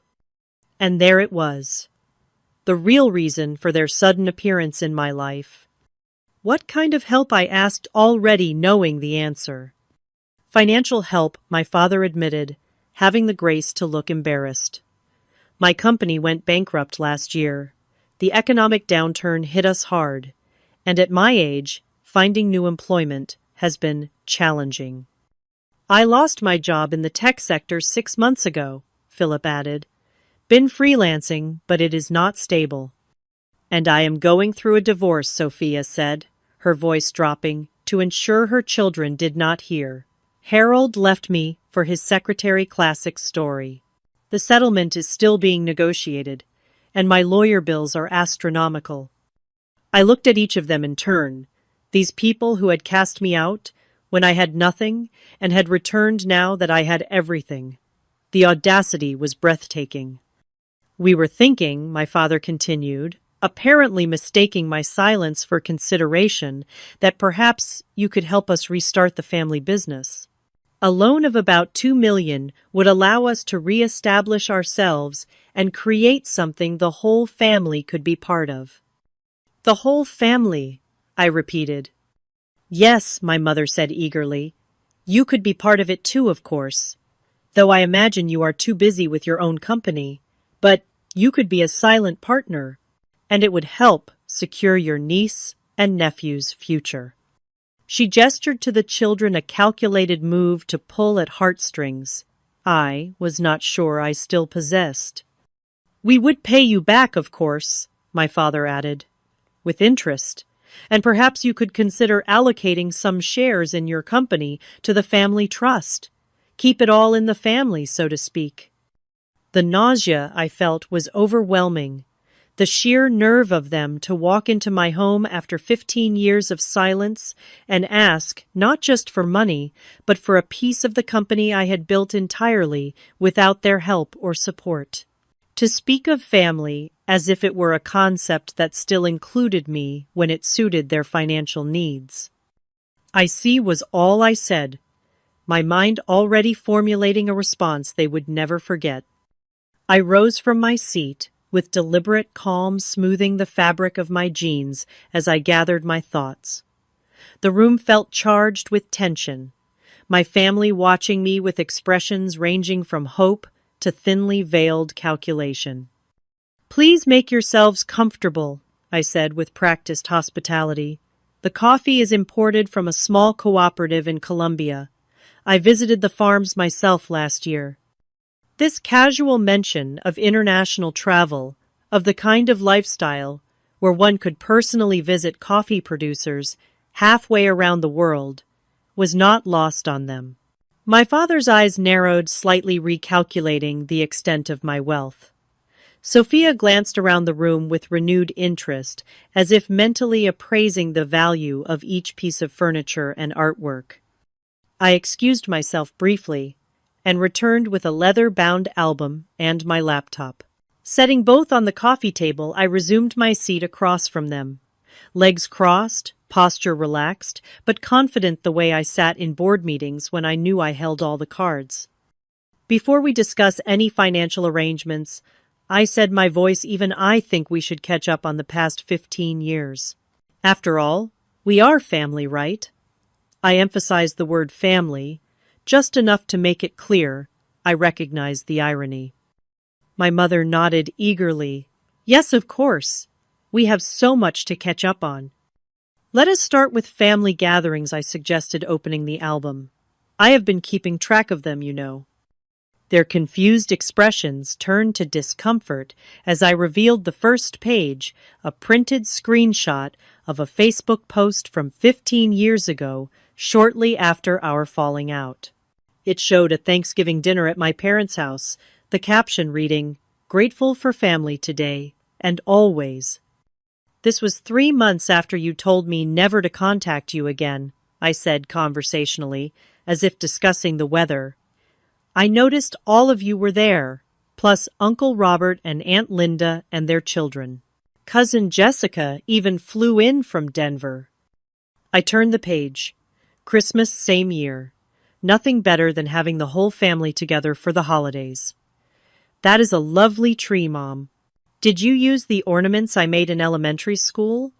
And there it was. The real reason for their sudden appearance in my life. What kind of help, I asked, already knowing the answer. Financial help, my father admitted, having the grace to look embarrassed. My company went bankrupt last year. The economic downturn hit us hard. And at my age, finding new employment has been challenging. I lost my job in the tech sector 6 months ago, Philip added. Been freelancing, but it is not stable. And I am going through a divorce, Sophia said, her voice dropping, to ensure her children did not hear. Harold left me for his secretary classic story. The settlement is still being negotiated, and my lawyer bills are astronomical. I looked at each of them in turn, These people who had cast me out when I had nothing and had returned now that I had everything. The audacity was breathtaking. We were thinking, my father continued, apparently mistaking my silence for consideration, that perhaps you could help us restart the family business. A loan of about $2 million would allow us to re-establish ourselves and create something the whole family could be part of. The whole family, I repeated. Yes, my mother said eagerly. You could be part of it too, of course. Though I imagine you are too busy with your own company. But you could be a silent partner, and it would help secure your niece and nephew's future. She gestured to the children, a calculated move to pull at heartstrings I was not sure I still possessed. We would pay you back, of course, my father added, with interest, and perhaps you could consider allocating some shares in your company to the family trust. Keep it all in the family, so to speak. The nausea I felt was overwhelming. The sheer nerve of them to walk into my home after 15 years of silence and ask not just for money, but for a piece of the company I had built entirely without their help or support. To speak of family as if it were a concept that still included me when it suited their financial needs. I see was all I said, my mind already formulating a response they would never forget. I rose from my seat, with deliberate calm smoothing the fabric of my jeans as I gathered my thoughts. The room felt charged with tension, my family watching me with expressions ranging from hope to thinly veiled calculation. Please make yourselves comfortable, I said with practiced hospitality. The coffee is imported from a small cooperative in Colombia. I visited the farms myself last year. This casual mention of international travel, of the kind of lifestyle where one could personally visit coffee producers halfway around the world, was not lost on them. My father's eyes narrowed, slightly recalculating the extent of my wealth. Sophia glanced around the room with renewed interest, as if mentally appraising the value of each piece of furniture and artwork. I excused myself briefly and returned with a leather-bound album and my laptop. Setting both on the coffee table, I resumed my seat across from them. Legs crossed, posture relaxed, but confident the way I sat in board meetings when I knew I held all the cards. Before we discuss any financial arrangements, I said, my voice, even I think we should catch up on the past 15 years. After all, we are family, right? I emphasized the word family, just enough to make it clear I recognized the irony. My mother nodded eagerly. Yes, of course. We have so much to catch up on. Let us start with family gatherings, I suggested, opening the album. I have been keeping track of them, you know. Their confused expressions turned to discomfort as I revealed the first page, a printed screenshot of a Facebook post from 15 years ago, shortly after our falling out. It showed a Thanksgiving dinner at my parents' house, the caption reading, "Grateful for family today, and always." This was 3 months after you told me never to contact you again, I said conversationally, as if discussing the weather. I noticed all of you were there, plus Uncle Robert and Aunt Linda and their children. Cousin Jessica even flew in from Denver. I turned the page. Christmas same year. Nothing better than having the whole family together for the holidays. That is a lovely tree, Mom. Did you use the ornaments I made in elementary school?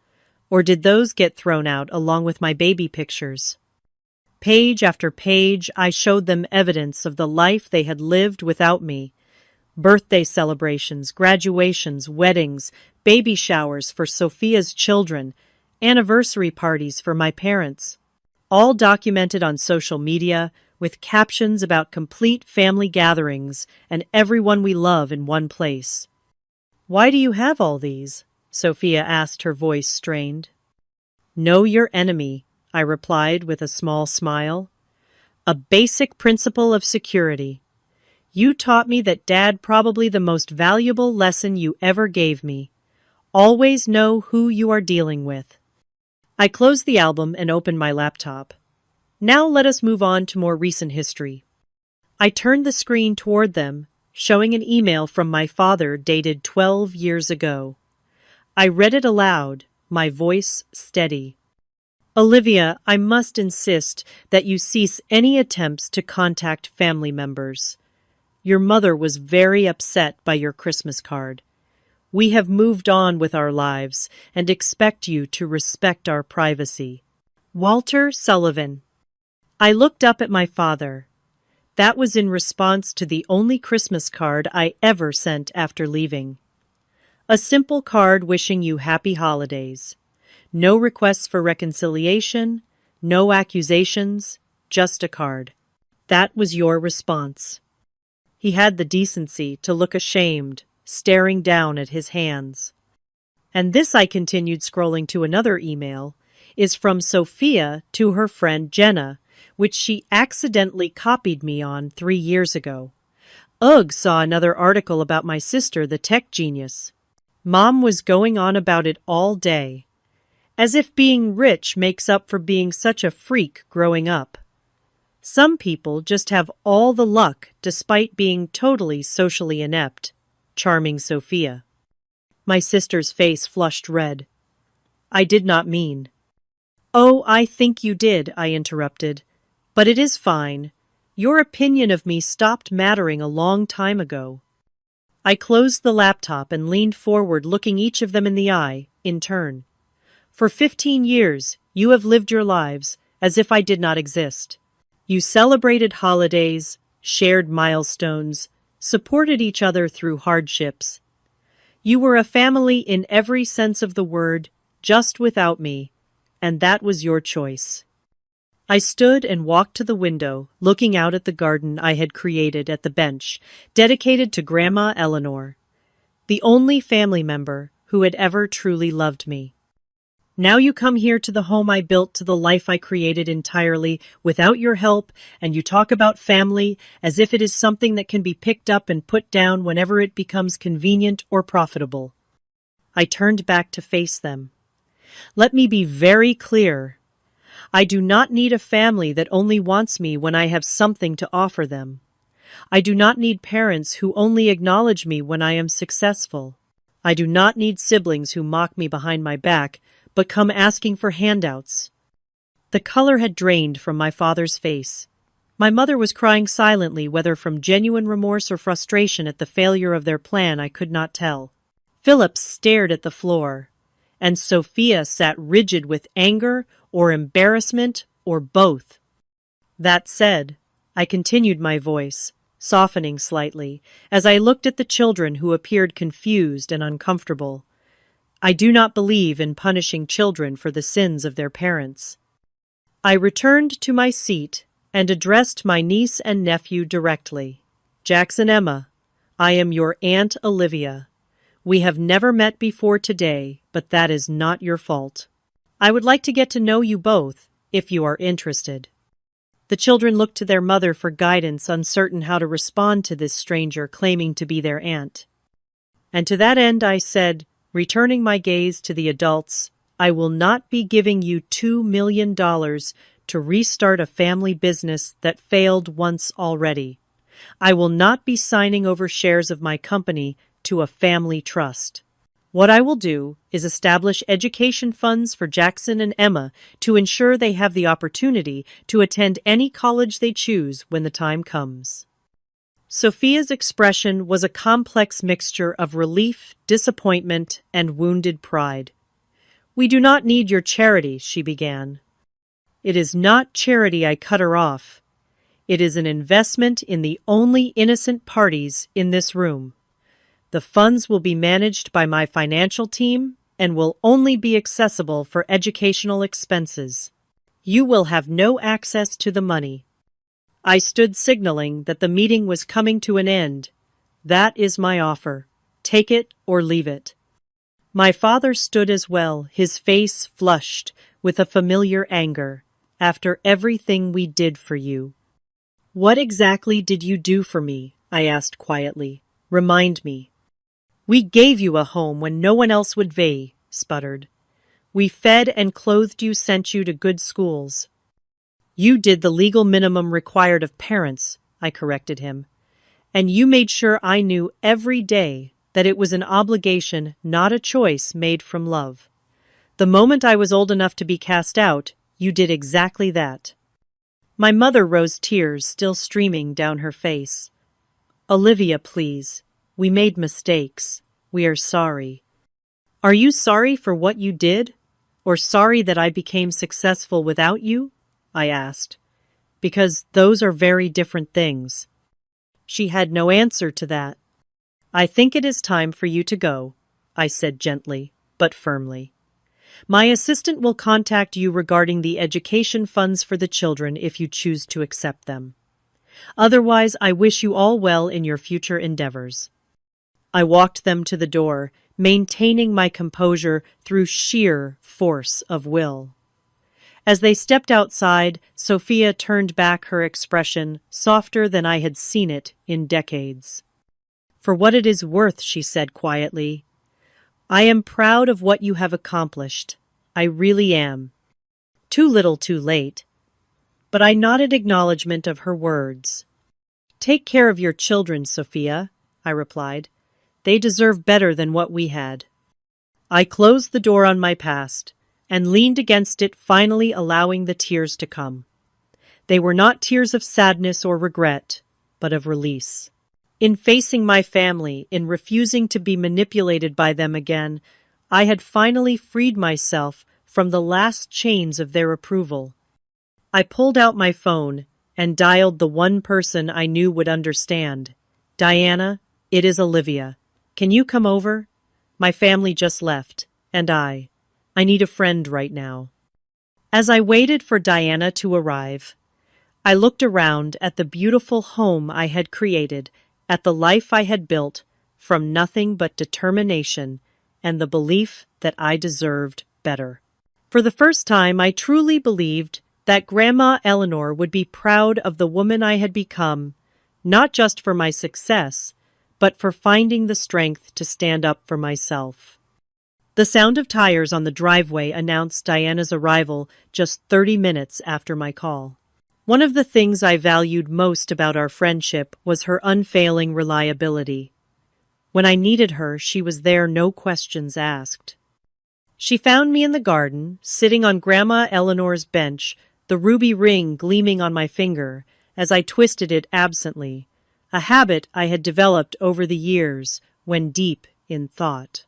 Or did those get thrown out along with my baby pictures? Page after page, I showed them evidence of the life they had lived without me. Birthday celebrations, graduations, weddings, baby showers for Sophia's children, anniversary parties for my parents. All documented on social media with captions about complete family gatherings and everyone we love in one place. Why do you have all these? Sophia asked, her voice strained. Know your enemy, I replied with a small smile. A basic principle of security. You taught me that, Dad, probably the most valuable lesson you ever gave me. Always know who you are dealing with. I closed the album and opened my laptop. Now let us move on to more recent history. I turned the screen toward them, showing an email from my father dated 12 years ago. I read it aloud, my voice steady. Olivia, I must insist that you cease any attempts to contact family members. Your mother was very upset by your Christmas card. We have moved on with our lives and expect you to respect our privacy. Walter Sullivan. I looked up at my father. That was in response to the only Christmas card I ever sent after leaving. A simple card wishing you happy holidays. No requests for reconciliation, no accusations, just a card. That was your response. He had the decency to look ashamed, staring down at his hands. And this, I continued scrolling to another email, is from Sophia to her friend Jenna, which she accidentally copied me on 3 years ago. Ugh saw another article about my sister, the tech genius. Mom was going on about it all day. As if being rich makes up for being such a freak growing up. Some people just have all the luck despite being totally socially inept. Charming Sophia. My sister's face flushed red. I did not mean. Oh, I think you did, I interrupted. But it is fine. Your opinion of me stopped mattering a long time ago. I closed the laptop and leaned forward, looking each of them in the eye, in turn. For 15 years, you have lived your lives as if I did not exist. You celebrated holidays, shared milestones, supported each other through hardships. You were a family in every sense of the word, just without me, and that was your choice. I stood and walked to the window, looking out at the garden I had created at the bench, dedicated to Grandma Eleanor, the only family member who had ever truly loved me. Now you come here to the home I built, to the life I created entirely without your help, and you talk about family as if it is something that can be picked up and put down whenever it becomes convenient or profitable. I turned back to face them. Let me be very clear. I do not need a family that only wants me when I have something to offer them. I do not need parents who only acknowledge me when I am successful. I do not need siblings who mock me behind my back, but come asking for handouts. The color had drained from my father's face. My mother was crying silently, whether from genuine remorse or frustration at the failure of their plan, I could not tell. Philip stared at the floor, and Sophia sat rigid with anger or embarrassment or both. That said, I continued my voice, softening slightly, as I looked at the children who appeared confused and uncomfortable. I do not believe in punishing children for the sins of their parents. I returned to my seat and addressed my niece and nephew directly. Jackson Emma, I am your Aunt Olivia. We have never met before today, but that is not your fault. I would like to get to know you both, if you are interested. The children looked to their mother for guidance, uncertain how to respond to this stranger claiming to be their aunt. And to that end I said, returning my gaze to the adults, I will not be giving you $2 million to restart a family business that failed once already. I will not be signing over shares of my company to a family trust. What I will do is establish education funds for Jackson and Emma to ensure they have the opportunity to attend any college they choose when the time comes. Sophia's expression was a complex mixture of relief, disappointment, and wounded pride. We do not need your charity, she began. It is not charity, I cut her off. It is an investment in the only innocent parties in this room. The funds will be managed by my financial team and will only be accessible for educational expenses. You will have no access to the money. I stood signaling that the meeting was coming to an end. That is my offer. Take it or leave it. My father stood as well, his face flushed with a familiar anger. After everything we did for you. What exactly did you do for me? I asked quietly. Remind me. We gave you a home when no one else would, sputtered. We fed and clothed you, sent you to good schools. You did the legal minimum required of parents, I corrected him. And you made sure I knew every day that it was an obligation, not a choice made from love. The moment I was old enough to be cast out, you did exactly that. My mother rose, tears still streaming down her face. Olivia, please. We made mistakes. We are sorry. Are you sorry for what you did? Or sorry that I became successful without you? I asked. Because those are very different things. She had no answer to that. I think it is time for you to go, I said gently, but firmly. My assistant will contact you regarding the education funds for the children if you choose to accept them. Otherwise, I wish you all well in your future endeavors. I walked them to the door, maintaining my composure through sheer force of will. As they stepped outside, Sophia turned back, her expression softer than I had seen it in decades. For what it is worth, she said quietly, I am proud of what you have accomplished. I really am. Too little, too late. But I nodded acknowledgement of her words. Take care of your children, Sophia, I replied. They deserve better than what we had. I closed the door on my past and leaned against it, finally allowing the tears to come. They were not tears of sadness or regret, but of release. In facing my family, in refusing to be manipulated by them again, I had finally freed myself from the last chains of their approval. I pulled out my phone and dialed the one person I knew would understand. Diana, it is Olivia. Can you come over? My family just left, and I need a friend right now. As I waited for Diana to arrive, I looked around at the beautiful home I had created, at the life I had built from nothing but determination and the belief that I deserved better. For the first time, I truly believed that Grandma Eleanor would be proud of the woman I had become, not just for my success, but for finding the strength to stand up for myself. The sound of tires on the driveway announced Diana's arrival just 30 minutes after my call. One of the things I valued most about our friendship was her unfailing reliability. When I needed her, she was there, no questions asked. She found me in the garden, sitting on Grandma Eleanor's bench, the ruby ring gleaming on my finger as I twisted it absently, a habit I had developed over the years when deep in thought.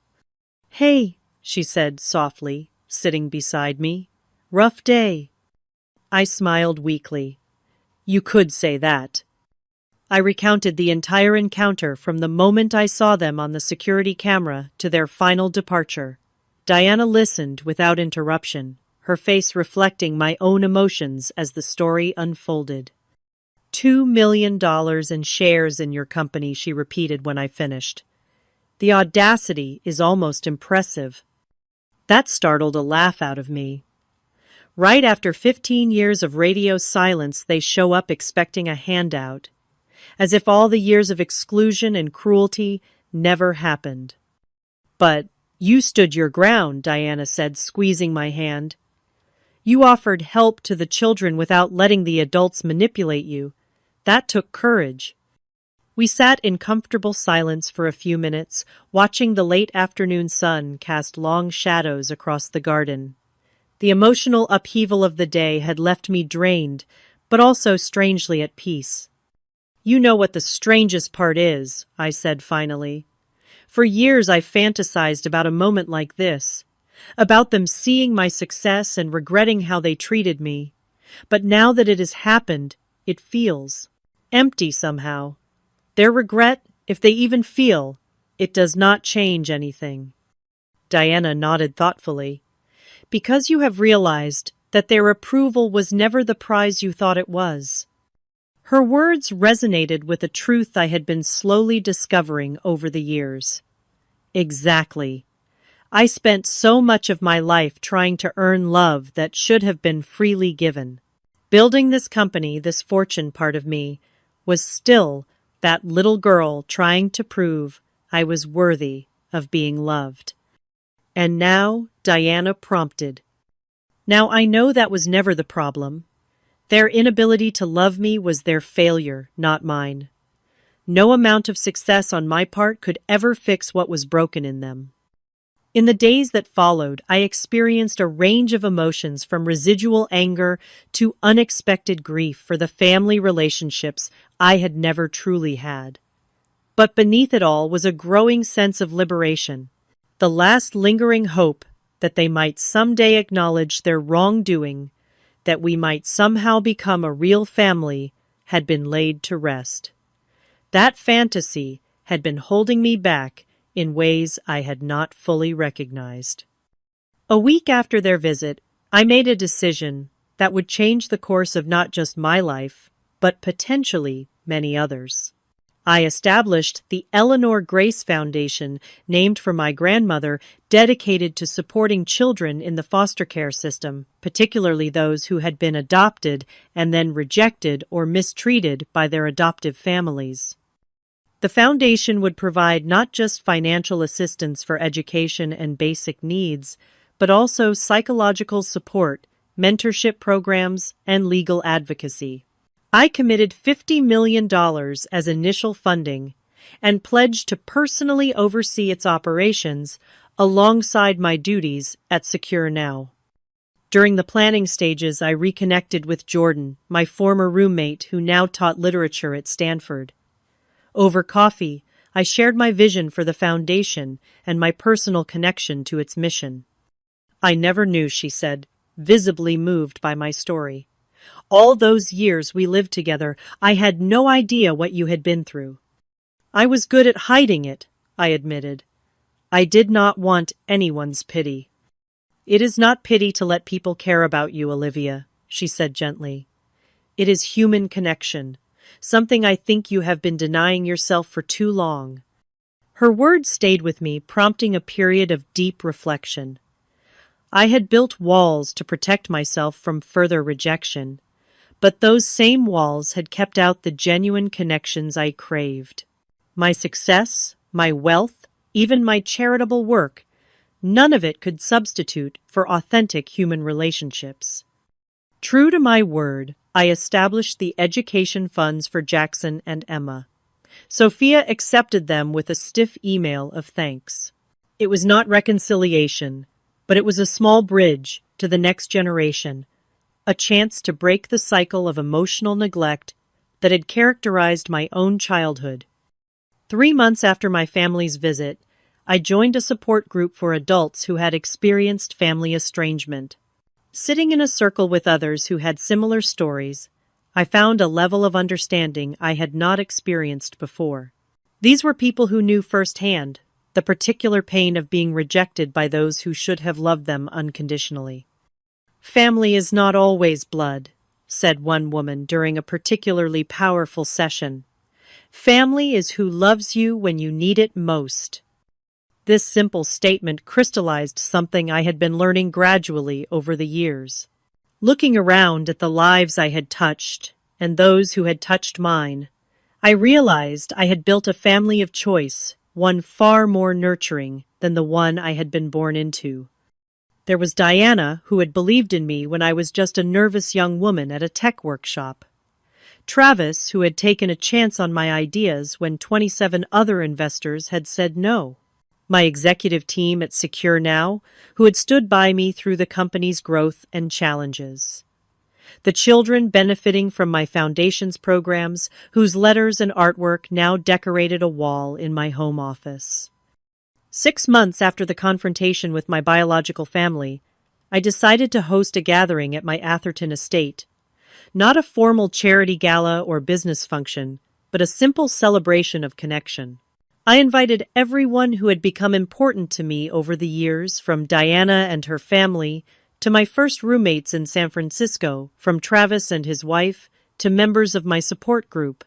Hey, she said softly, sitting beside me. Rough day. I smiled weakly. You could say that. I recounted the entire encounter from the moment I saw them on the security camera to their final departure. Diana listened without interruption, her face reflecting my own emotions as the story unfolded. $2 million in shares in your company, she repeated when I finished. The audacity is almost impressive. That startled a laugh out of me. Right after 15 years of radio silence, they show up expecting a handout, as if all the years of exclusion and cruelty never happened. But you stood your ground, Diana said, squeezing my hand. You offered help to the children without letting the adults manipulate you. That took courage. We sat in comfortable silence for a few minutes, watching the late afternoon sun cast long shadows across the garden. The emotional upheaval of the day had left me drained, but also strangely at peace. You know what the strangest part is, I said finally. For years I fantasized about a moment like this, about them seeing my success and regretting how they treated me. But now that it has happened, it feels empty somehow. Their regret, if they even feel, it does not change anything. Diana nodded thoughtfully. Because you have realized that their approval was never the prize you thought it was. Her words resonated with a truth I had been slowly discovering over the years. Exactly. I spent so much of my life trying to earn love that should have been freely given. Building this company, this fortune part of me, was still that little girl trying to prove I was worthy of being loved. And now, Diana prompted. Now I know that was never the problem. Their inability to love me was their failure, not mine. No amount of success on my part could ever fix what was broken in them. In the days that followed, I experienced a range of emotions from residual anger to unexpected grief for the family relationships I had never truly had. But beneath it all was a growing sense of liberation, the last lingering hope that they might someday acknowledge their wrongdoing, that we might somehow become a real family, had been laid to rest. That fantasy had been holding me back in ways I had not fully recognized. A week after their visit, I made a decision that would change the course of not just my life, but potentially many others. I established the Eleanor Grace Foundation, named for my grandmother, dedicated to supporting children in the foster care system, particularly those who had been adopted and then rejected or mistreated by their adoptive families. The foundation would provide not just financial assistance for education and basic needs, but also psychological support, mentorship programs, and legal advocacy. I committed $50 million as initial funding and pledged to personally oversee its operations alongside my duties at Secure Now. During the planning stages, I reconnected with Jordan, my former roommate who now taught literature at Stanford. Over coffee, I shared my vision for the foundation and my personal connection to its mission. "I never knew," she said, visibly moved by my story. "All those years we lived together, I had no idea what you had been through." "I was good at hiding it," I admitted. "I did not want anyone's pity." "It is not pity to let people care about you, Olivia," she said gently. "It is human connection, something I think you have been denying yourself for too long." Her words stayed with me, prompting a period of deep reflection. I had built walls to protect myself from further rejection, but those same walls had kept out the genuine connections I craved. My success, my wealth, even my charitable work, none of it could substitute for authentic human relationships. True to my word, I established the education funds for Jackson and Emma. Sophia accepted them with a stiff email of thanks. It was not reconciliation, but it was a small bridge to the next generation, a chance to break the cycle of emotional neglect that had characterized my own childhood. 3 months after my family's visit, I joined a support group for adults who had experienced family estrangement. Sitting in a circle with others who had similar stories, I found a level of understanding I had not experienced before. These were people who knew firsthand the particular pain of being rejected by those who should have loved them unconditionally. "Family is not always blood," said one woman during a particularly powerful session. "Family is who loves you when you need it most." This simple statement crystallized something I had been learning gradually over the years. Looking around at the lives I had touched and those who had touched mine, I realized I had built a family of choice, one far more nurturing than the one I had been born into. There was Diana, who had believed in me when I was just a nervous young woman at a tech workshop. Travis, who had taken a chance on my ideas when 27 other investors had said no. My executive team at Secure Now, who had stood by me through the company's growth and challenges. The children benefiting from my foundation's programs, whose letters and artwork now decorated a wall in my home office. 6 months after the confrontation with my biological family, I decided to host a gathering at my Atherton estate. Not a formal charity gala or business function, but a simple celebration of connection. I invited everyone who had become important to me over the years, from Diana and her family to my first roommates in San Francisco, from Travis and his wife to members of my support group.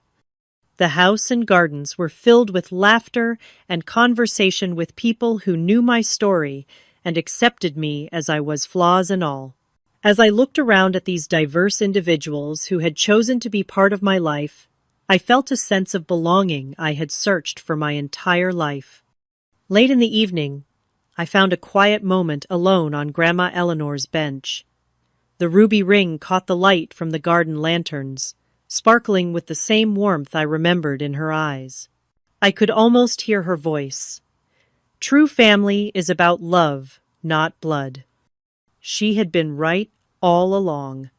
The house and gardens were filled with laughter and conversation with people who knew my story and accepted me as I was, flaws and all. As I looked around at these diverse individuals who had chosen to be part of my life, I felt a sense of belonging I had searched for my entire life. Late in the evening, I found a quiet moment alone on Grandma Eleanor's bench. The ruby ring caught the light from the garden lanterns, sparkling with the same warmth I remembered in her eyes. I could almost hear her voice. True family is about love, not blood. She had been right all along.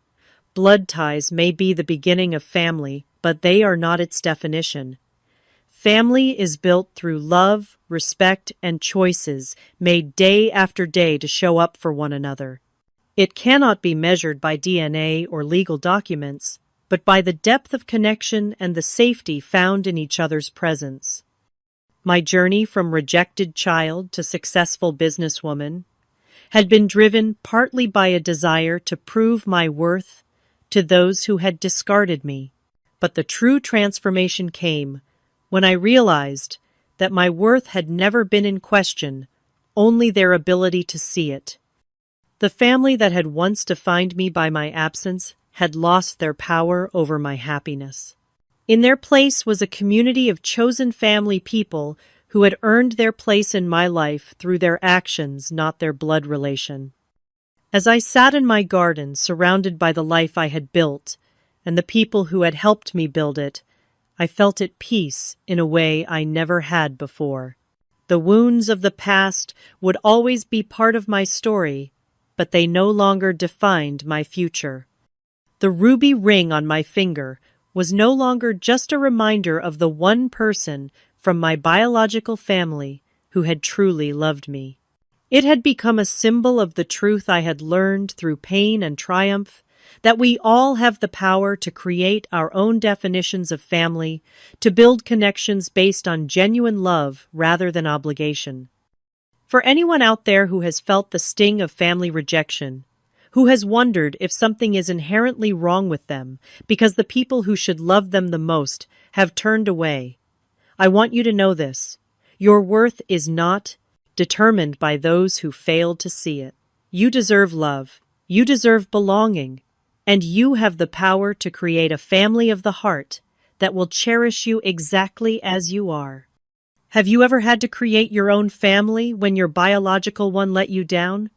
Blood ties may be the beginning of family, but they are not its definition. Family is built through love, respect, and choices made day after day to show up for one another. It cannot be measured by DNA or legal documents, but by the depth of connection and the safety found in each other's presence. My journey from rejected child to successful businesswoman had been driven partly by a desire to prove my worth to those who had discarded me. But the true transformation came when I realized that my worth had never been in question, only their ability to see it. The family that had once defined me by my absence had lost their power over my happiness. In their place was a community of chosen family people who had earned their place in my life through their actions, not their blood relation. As I sat in my garden, surrounded by the life I had built and the people who had helped me build it, I felt at peace in a way I never had before. The wounds of the past would always be part of my story, but they no longer defined my future. The ruby ring on my finger was no longer just a reminder of the one person from my biological family who had truly loved me. It had become a symbol of the truth I had learned through pain and triumph, that we all have the power to create our own definitions of family, to build connections based on genuine love rather than obligation. For anyone out there who has felt the sting of family rejection, who has wondered if something is inherently wrong with them because the people who should love them the most have turned away, I want you to know this. Your worth is not determined by those who failed to see it. You deserve love. You deserve belonging. And you have the power to create a family of the heart that will cherish you exactly as you are. Have you ever had to create your own family when your biological one let you down?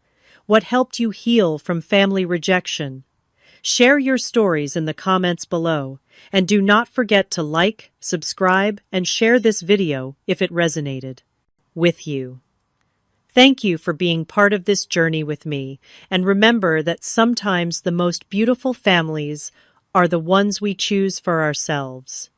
What helped you heal from family rejection? Share your stories in the comments below, and do not forget to like, subscribe, and share this video if it resonated with you. Thank you for being part of this journey with me, and remember that sometimes the most beautiful families are the ones we choose for ourselves.